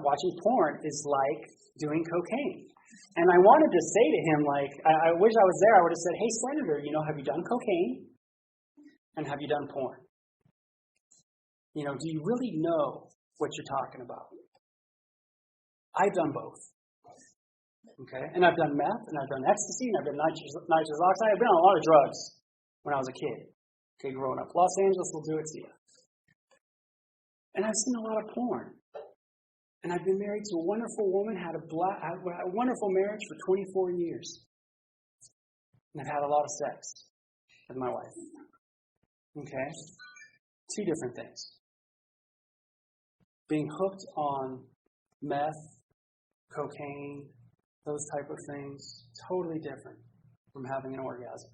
watching porn is like doing cocaine. And I wanted to say to him, I wish I was there, I would have said, hey, Senator, have you done cocaine? And have you done porn? Do you really know what you're talking about? I've done both. Okay? And I've done meth, and I've done ecstasy, and I've done nitrous oxide. I've been on a lot of drugs when I was a kid. Okay, growing up. Los Angeles will do it to you. And I've seen a lot of porn. And I've been married to a wonderful woman, had a wonderful marriage for 24 years. And I've had a lot of sex with my wife. Okay? Two different things. Being hooked on meth, cocaine, those type of things, totally different from having an orgasm.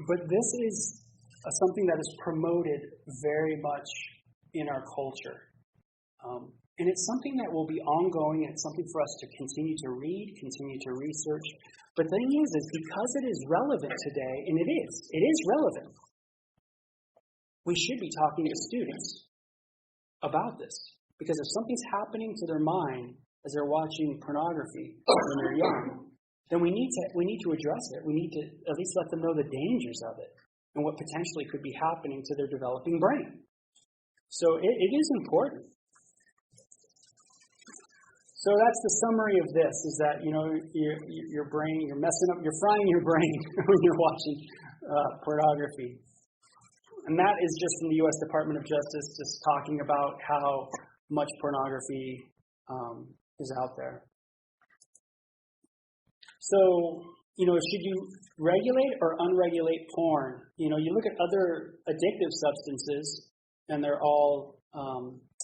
But this is something that is promoted very much in our culture. And it's something that will be ongoing. It's something for us to continue to read, continue to research. But the thing is because it is relevant today, and it is relevant, we should be talking to students about this. Because if something's happening to their mind as they're watching pornography when they're young, then we need to address it. We need to at least let them know the dangers of it and what potentially could be happening to their developing brain. So it is important. So that's the summary of this, is that, your brain, you're messing up, you're frying your brain when you're watching pornography. And that is just from the U.S. Department of Justice, just talking about how much pornography is out there. So, should you regulate or unregulate porn? You look at other addictive substances, and they're all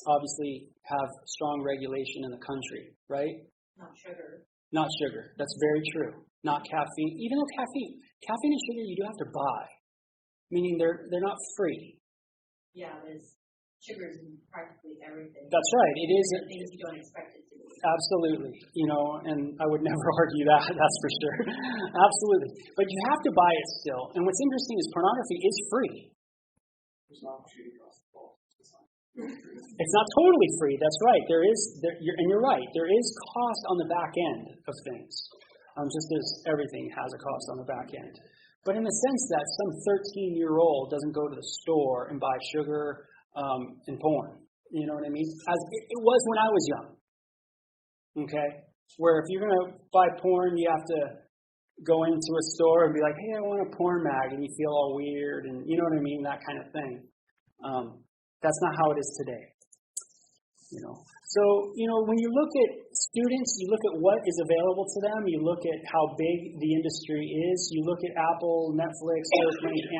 obviously have strong regulation in the country, right? Not sugar. Not sugar. That's very true. Not caffeine. Even though caffeine and sugar you do have to buy, meaning they're not free. Yeah, sugar is practically everything. That's right. It is. Things you don't expect it to be. Absolutely. And I would never argue that. That's for sure. Absolutely. But you have to buy it still. And what's interesting is pornography is free. It's not totally free. That's right. And you're right. There is cost on the back end of things, just as everything has a cost on the back end. But in the sense that some 13-year-old doesn't go to the store and buy sugar and porn. You know what I mean? As it was when I was young. Okay? Where if you're going to buy porn, you have to go into a store and be like, hey, I want a porn mag, and you feel all weird, and you know what I mean? That kind of thing. That's not how it is today. So, when you look at students, you look at what is available to them, you look at how big the industry is, you look at Apple, Netflix,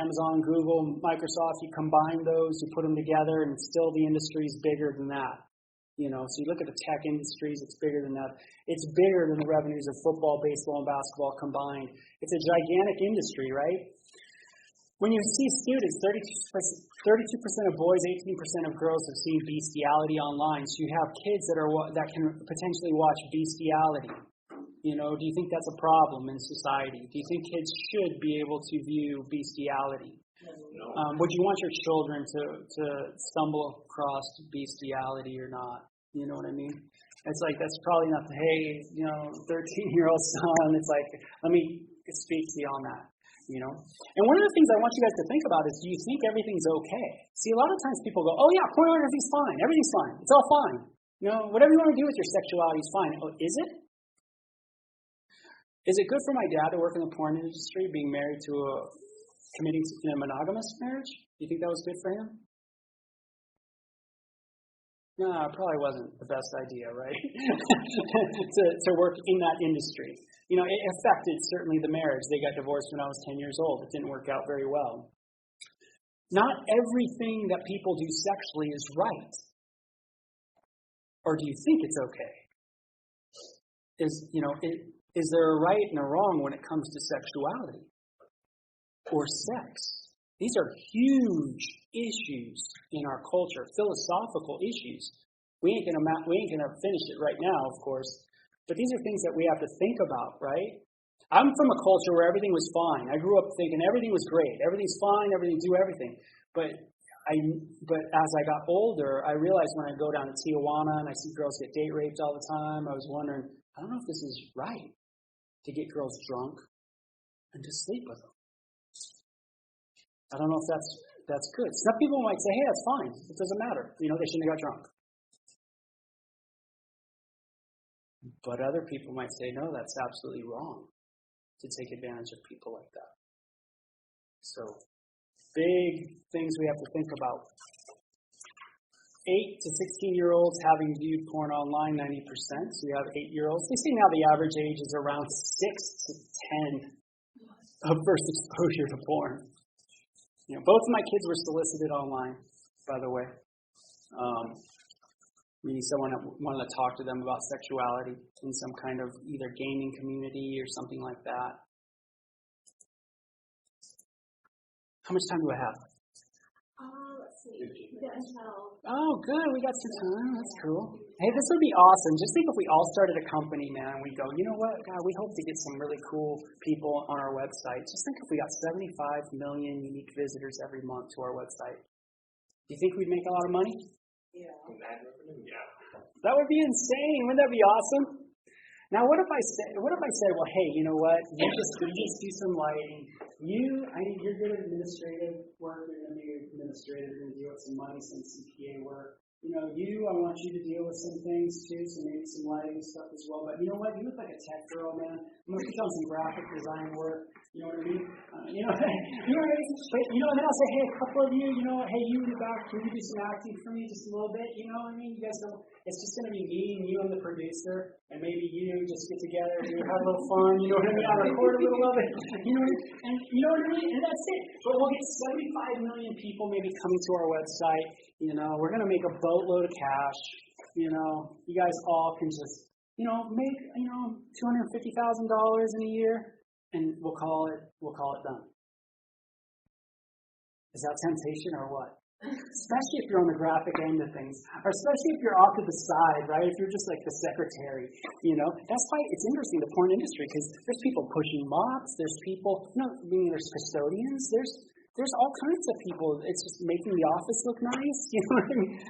Amazon, Google, Microsoft, you combine those, you put them together, and still the industry is bigger than that. So you look at the tech industries, it's bigger than that. It's bigger than the revenues of football, baseball, and basketball combined. It's a gigantic industry, right? When you see students, 32% of boys, 18% of girls have seen bestiality online. So you have kids that can potentially watch bestiality. Do you think that's a problem in society? Do you think kids should be able to view bestiality? Would you want your children to stumble across bestiality or not? You know what I mean? It's like, that's probably not the, hey, 13-year-old son. It's like, let me speak to you on that. And one of the things I want you guys to think about is, do you think everything's okay? See, a lot of times people go, oh yeah, pornography's fine. Everything's fine. It's all fine. Whatever you want to do with your sexuality is fine. Oh, is it? Is it good for my dad to work in the porn industry, being married to committing to a monogamous marriage? Do you think that was good for him? No, it probably wasn't the best idea, right? to work in that industry. It affected certainly the marriage. They got divorced when I was 10 years old. It didn't work out very well. Not everything that people do sexually is right. Or do you think it's okay? Is there a right and a wrong when it comes to sexuality or sex? These are huge issues in our culture, philosophical issues. We ain't gonna finish it right now, of course, but these are things that we have to think about, right? I'm from a culture where everything was fine. I grew up thinking everything was great, everything's fine, do everything. But as I got older, I realized when I go down to Tijuana and I see girls get date raped all the time, I was wondering, I don't know if this is right to get girls drunk and to sleep with them. I don't know if that's good. Some people might say, hey, that's fine. It doesn't matter. They shouldn't have got drunk. But other people might say, no, that's absolutely wrong to take advantage of people like that. So, big things we have to think about. 8 to 16-year-olds having viewed porn online, 90%. So you have 8-year-olds. They say now the average age is around 6 to 10 of first exposure to porn. Both of my kids were solicited online, by the way. Meaning someone wanted to talk to them about sexuality in some kind of either gaming community or something like that. How much time do I have? Let's see. Until. Oh, good. We got some time. That's cool. Hey, this would be awesome. Just think if we all started a company, man, and we go, you know what, God, we hope to get some really cool people on our website. Just think if we got 75 million unique visitors every month to our website. Do you think we'd make a lot of money? Yeah. That would be insane. Wouldn't that be awesome? Now, what if I said, well, hey, you know what? You just do some lighting. You're good at administrative work. You're going to be administrative. You're going to deal with some money, some CPA work. I want you to deal with some things too, so maybe some lighting stuff as well. But you know what? You look like a tech girl, man. I'm going to put you on some graphic design work. You know what I mean? And then I'll say, hey, a couple of you, hey, you in the back, can you do some acting for me just a little bit? You know what I mean? You guys don't, it's just going to be me and you and the producer, and maybe you just get together and you have a little fun, you know what I mean? I'll record a little of it, you know what I mean? And that's it. But we'll get 75 million people maybe coming to our website. We're going to make a boatload of cash. You guys all can just, make, $250,000 in a year, and we'll call it done. Is that temptation or what? Especially if you're on the graphic end of things, or especially if you're off to the side, right? If you're just like the secretary, That's why it's interesting, the porn industry, because there's people pushing mops, there's people, there's custodians, there's all kinds of people. It's just making the office look nice,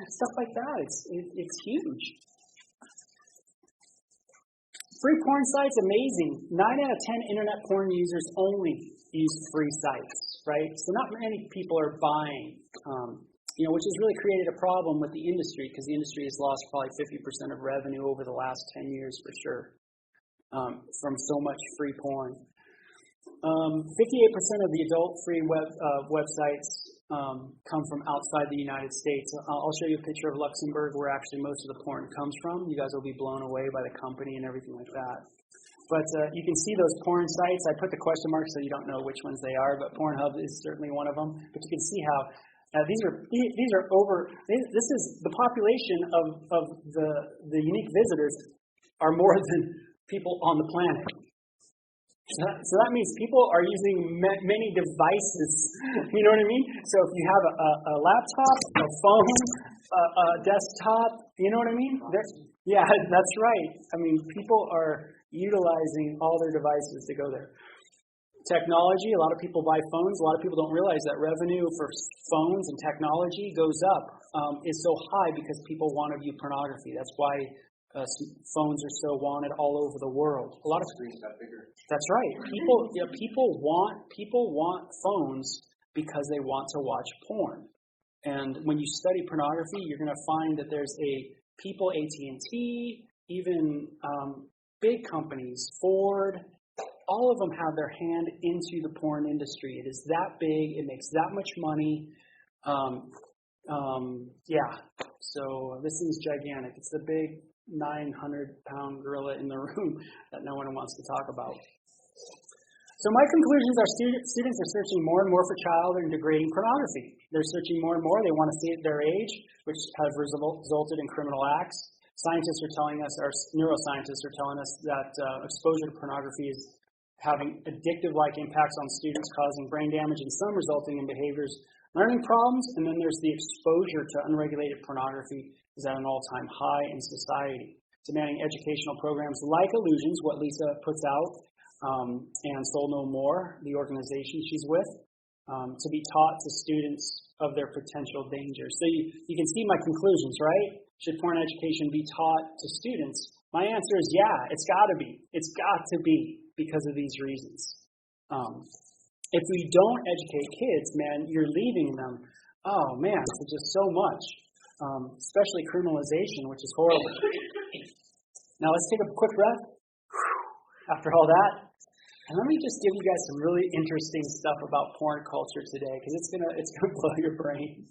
Stuff like that. It's huge. Free porn sites, amazing. 9 out of 10 internet porn users only use free sites, right? So not many people are buying, which has really created a problem with the industry, because the industry has lost probably 50% of revenue over the last 10 years for sure, from so much free porn. 58% of the adult-free websites come from outside the United States. I'll show you a picture of Luxembourg, where actually most of the porn comes from. You guys will be blown away by the company and everything like that. But you can see those porn sites. I put the question mark so you don't know which ones they are, but Pornhub is certainly one of them. But you can see how these are over. This is the population of the unique visitors are more than people on the planet. So that means people are using many devices. You know what I mean? So if you have a laptop, a phone, a desktop, you know what I mean? Yeah, that's right. I mean, people are utilizing all their devices to go there. Technology, a lot of people buy phones. A lot of people don't realize that revenue for phones and technology goes up, is so high because people want to view pornography. That's why phones are so wanted all over the world. A lot of screens got bigger. That's right. People want phones because they want to watch porn. And when you study pornography, you're going to find that there's people, AT&T, even big companies, Ford, all of them have their hand into the porn industry. It is that big. It makes that much money. So this is gigantic. It's the big 900-pound gorilla in the room that no one wants to talk about. So my conclusions are students are searching more and more for child and degrading pornography. They're searching more and more. They want to see it at their age, which has resulted in criminal acts. Scientists are telling us, our neuroscientists are telling us that exposure to pornography is having addictive-like impacts on students, causing brain damage and some resulting in behaviors, learning problems. And then there's the exposure to unregulated pornography is at an all-time high in society, demanding educational programs like Illusions, what Lisa puts out, and Soul No More, the organization she's with, to be taught to students of their potential dangers. So you can see my conclusions, right? Should porn education be taught to students? My answer is yeah, it's got to be. It's got to be because of these reasons. If we don't educate kids, man, you're leaving them, oh man, to just so much, especially criminalization, which is horrible. Now let's take a quick breath after all that. And let me just give you guys some really interesting stuff about porn culture today, because it's gonna blow your brain.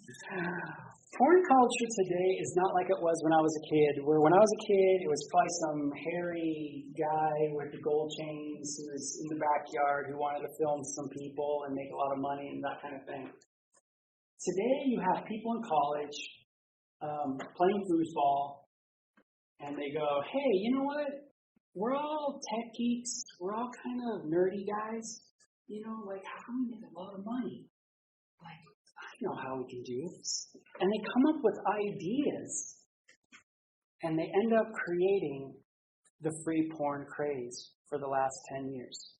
Porn culture today is not like it was when I was a kid, where when I was a kid, it was probably some hairy guy with the gold chains who was in the backyard who wanted to film some people and make a lot of money and that kind of thing. Today, you have people in college playing foosball, and they go, hey, you know what? We're all tech geeks. We're all kind of nerdy guys. How can we make a lot of money? I know how we can do this. And they come up with ideas. And they end up creating the free porn craze for the last 10 years.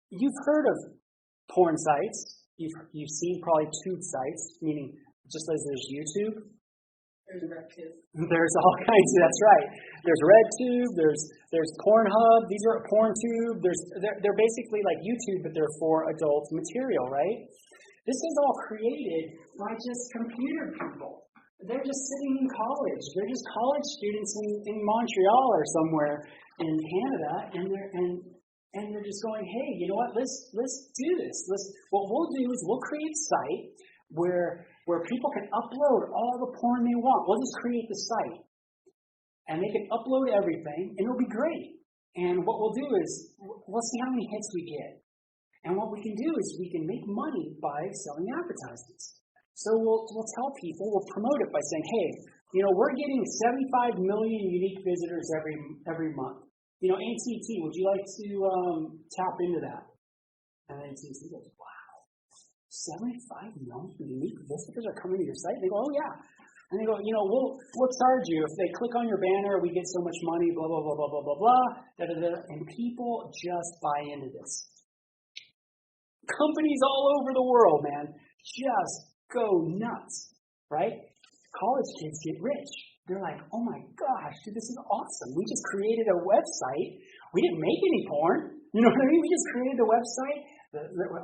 You've heard of porn sites. You've seen probably tube sites, meaning just as there's YouTube, there's RedTube. There's all kinds. That's right. There's RedTube. There's Pornhub. These are PornTube. They're basically like YouTube, but they're for adult material, right? This is all created by just computer people. they're just sitting in college. They're just college students in Montreal or somewhere in Canada, and they're just going, hey, you know what? Let's do this. What we'll do is we'll create a site where people can upload all the porn they want. We'll just create the site, and they can upload everything, and it'll be great. And what we'll do is we'll see how many hits we get, and what we can do is we can make money by selling advertisements. So we'll tell people, we'll promote it by saying, hey, you know, we're getting 75 million unique visitors every month. You know, AT&T, would you like to tap into that? And AT&T goes, wow, 75 million unique visitors are coming to your site? And they go, oh yeah. And they go, you know, we'll charge you. If they click on your banner, we get so much money, blah, blah, blah, blah, blah, blah, blah, da, da, da. And people just buy into this. Companies all over the world, man, just go nuts, right? College kids get rich. They're like, oh my gosh, dude, this is awesome. We just created a website. We didn't make any porn. You know what I mean? We just created a website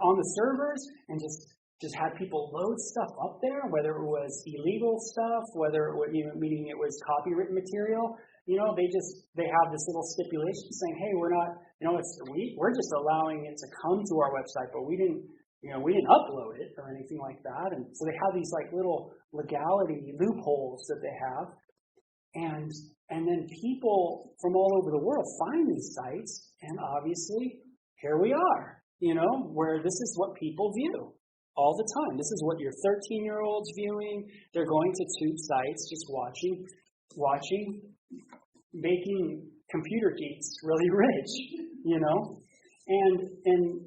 on the servers and just had people load stuff up there, whether it was illegal stuff, whether it was, meaning it was copywritten material. You know, they have this little stipulation saying, hey, we're not, you know, we're just allowing it to come to our website, but we didn't upload it or anything like that. And so they have these like little legality loopholes that they have. And then people from all over the world find these sites, and obviously here we are, you know, where this is what people view all the time. This is what your 13-year-olds viewing. They're going to tube sites, just watching, making computer geeks really rich, you know. And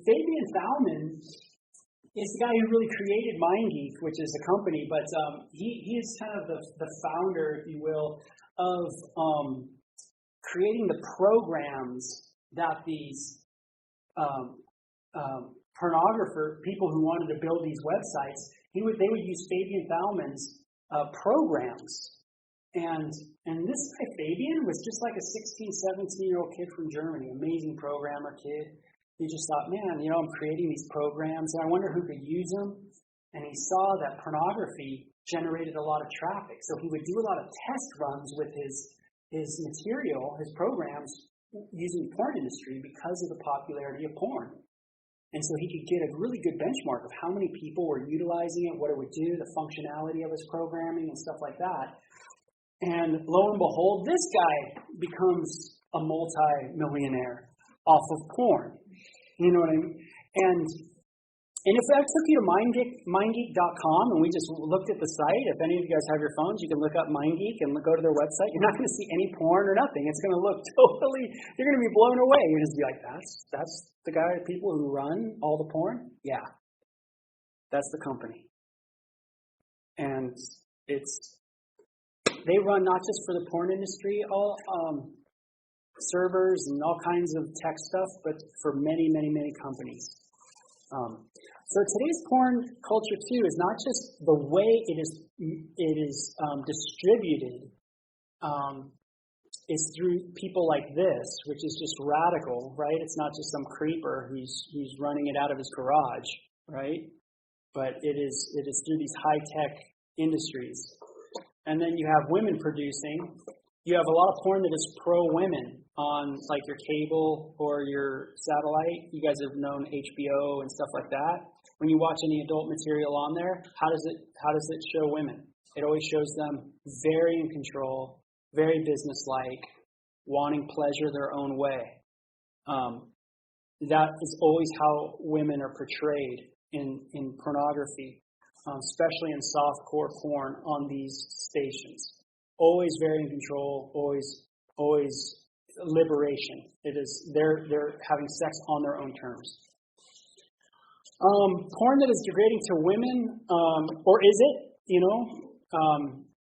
Fabian Thalman is the guy who really created MindGeek, which is a company, but he is kind of the founder, if you will, of creating the programs that these pornographer people who wanted to build these websites, they would use Fabian Thalman's programs. And this guy Fabian was just like a 16, 17-year-old kid from Germany, amazing programmer kid. He just thought, man, you know, I'm creating these programs, and I wonder who could use them. And he saw that pornography generated a lot of traffic. So he would do a lot of test runs with his material, his programs, using the porn industry because of the popularity of porn. And so he could get a really good benchmark of how many people were utilizing it, what it would do, the functionality of his programming and stuff like that. And lo and behold, this guy becomes a multi-millionaire off of porn. You know what I mean? And if I took you to mindgeek.com and we just looked at the site, if any of you guys have your phones, you can look up MindGeek and go to their website. You're not going to see any porn or nothing. It's going to look totally, you're going to be blown away. You're just be like, that's the guy, people who run all the porn? Yeah. That's the company. And they run not just for the porn industry, all servers and all kinds of tech stuff, but for many, many, many companies. So today's porn culture too is not just the way it is distributed. Is through people like this, which is just radical, right? It's not just some creeper who's running it out of his garage, right? But it is through these high tech industries. And then you have women producing. You have a lot of porn that is pro-women on like your cable or your satellite. You guys have known HBO and stuff like that. When you watch any adult material on there, how does it show women? It always shows them very in control, very businesslike, wanting pleasure their own way. That is always how women are portrayed in pornography, especially in softcore porn on these stations. Always very in control, always liberation. It is they're having sex on their own terms. Porn that is degrading to women, or is it? You know,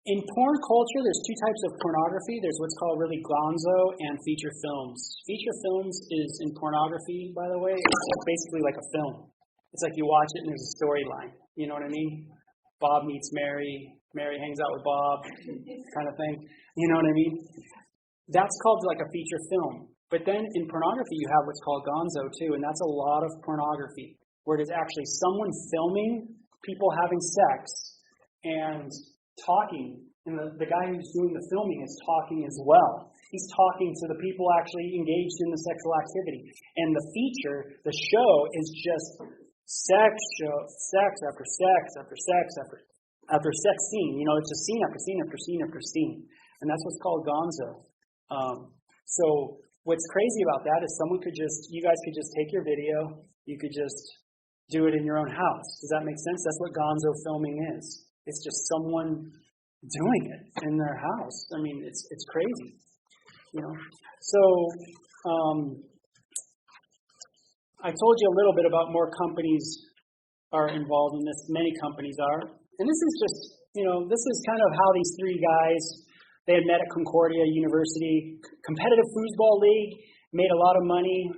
in porn culture, there's two types of pornography. There's what's called really gonzo and feature films. Feature films is in pornography, by the way. It's basically like a film. It's like you watch it and there's a storyline. You know what I mean? Bob meets Mary. Mary hangs out with Bob, kind of thing. You know what I mean? That's called like a feature film. But then in pornography, you have what's called gonzo too, and that's a lot of pornography, where it is actually someone filming people having sex, and talking, and the guy who's doing the filming is talking as well. He's talking to the people actually engaged in the sexual activity. And the feature, the show, is just sex after sex after sex after sex scene. You know, it's just scene after scene after scene after scene. And that's what's called gonzo. So what's crazy about that is you guys could just take your video, you could just do it in your own house. Does that make sense? That's what gonzo filming is. It's just someone doing it in their house. I mean, it's crazy, you know. So I told you a little bit about more companies are involved in this. Many companies are, and this is just, you know, this is kind of how these three guys, they had met at Concordia University, competitive foosball league, made a lot of money.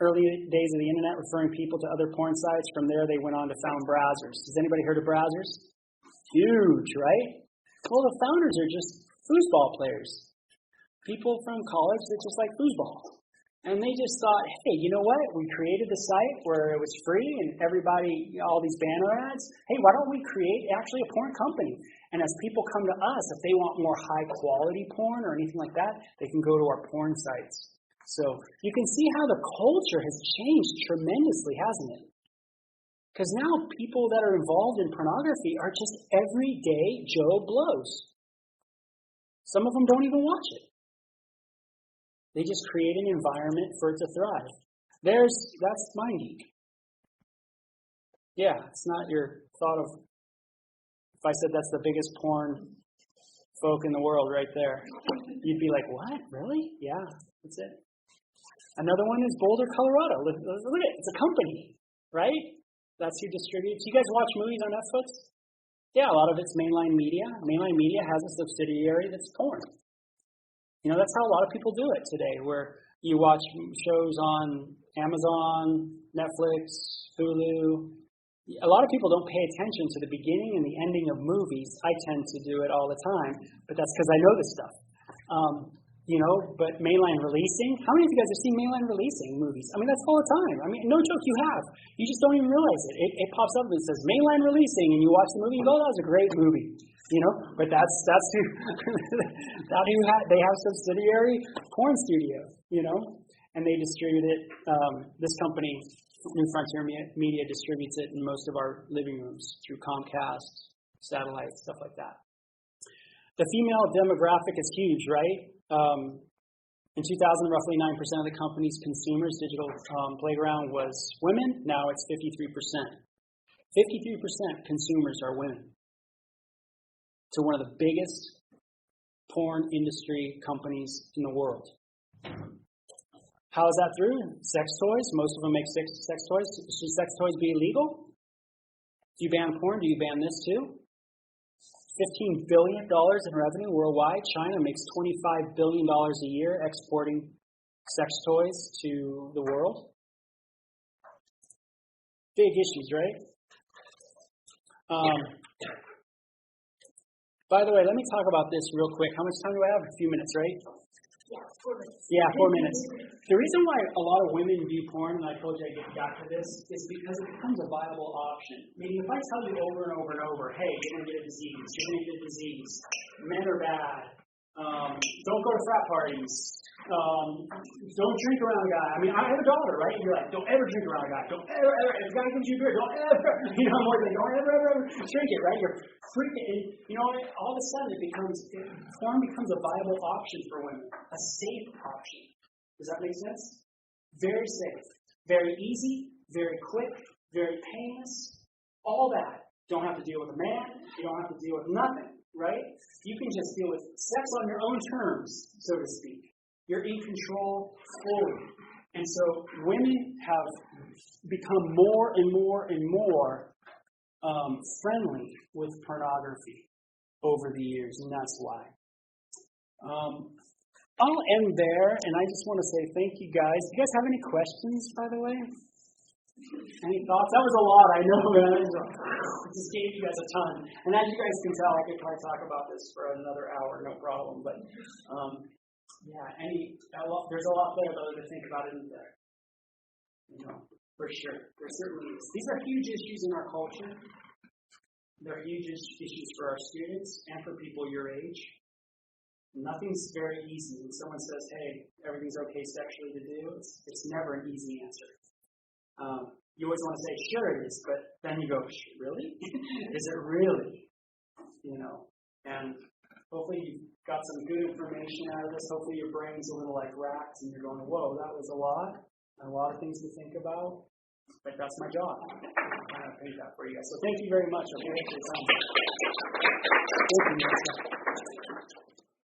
Early days of the internet, referring people to other porn sites. From there, they went on to found Brazzers. Has anybody heard of Brazzers? Huge, right? Well, the founders are just foosball players. People from college that just like foosball. And they just thought, hey, you know what? We created the site where it was free and everybody, all these banner ads. Hey, why don't we create actually a porn company? And as people come to us, if they want more high quality porn or anything like that, they can go to our porn sites. So you can see how the culture has changed tremendously, hasn't it? Because now people that are involved in pornography are just everyday Joe Blows. Some of them don't even watch it. They just create an environment for it to thrive. That's MindGeek. Yeah, it's not your thought of, if I said that's the biggest porn folk in the world right there, you'd be like, what? Really? Yeah, that's it. Another one is Boulder, Colorado. Look at it. It's a company, right? That's who distributes. You guys watch movies on Netflix? Yeah, a lot of it's mainline media. Mainline media has a subsidiary that's porn. You know, that's how a lot of people do it today, where you watch shows on Amazon, Netflix, Hulu. A lot of people don't pay attention to the beginning and the ending of movies. I tend to do it all the time, but that's because I know this stuff. You know, but mainline releasing, how many of you guys have seen mainline releasing movies? I mean, that's all the time. I mean, no joke, you have. You just don't even realize it. It pops up and it says mainline releasing, and you watch the movie and go, oh, that was a great movie. You know, but that's who, they have subsidiary porn studio, you know, and they distribute it. This company, New Frontier Media, distributes it in most of our living rooms through Comcast, satellite, stuff like that. The female demographic is huge, right? In 2000, roughly 9% of the company's consumers' digital playground was women. Now it's 53%. 53% consumers are women. To one of the biggest porn industry companies in the world. How is that through? Sex toys. Most of them make sex toys. Should sex toys be illegal? If you ban porn, do you ban this too? $15 billion in revenue worldwide. China makes $25 billion a year exporting sex toys to the world. Big issues, right? By the way, let me talk about this real quick. How much time do I have? A few minutes, right? Yeah, 4 minutes. Yeah, 4 minutes. The reason why a lot of women view porn, and I told you I get back to this, is because it becomes a viable option. Meaning, if I tell you over and over and over, hey, you're going to get a disease, you're going to get a disease, men are bad, don't go to frat parties, don't drink around a guy. I mean, I have a daughter, right? And you're like, don't ever drink around a guy. Don't ever, if a guy gives you beer, don't ever, I'm more like, don't ever drink it, right? You're freaking, all of a sudden porn becomes a viable option for women, a safe option. Does that make sense? Very safe, very easy, very quick, very painless, all that. Don't have to deal with a man, you don't have to deal with nothing, right? You can just deal with sex on your own terms, so to speak. You're in control fully. And so women have become more and more and more friendly with pornography over the years, and that's why. I'll end there, and I just want to say thank you guys. Do you guys have any questions, by the way? Any thoughts? That was a lot, I know, man. I just gave you guys a ton. And as you guys can tell, I could probably talk about this for another hour, no problem. But, there's a lot there, though, to think about, isn't there? For sure. There certainly is. These are huge issues in our culture. They're huge issues for our students and for people your age. Nothing's very easy. When someone says, hey, everything's okay sexually to do, it's never an easy answer. You always want to say, sure it is, but then you go, really? Is it really? And hopefully you've got some good information out of this. Hopefully your brain's a little like racked and you're going, whoa, that was a lot of things to think about. But that's my job. I'm trying to paint that for you guys. So thank you very much. Okay, for your time. Thank you.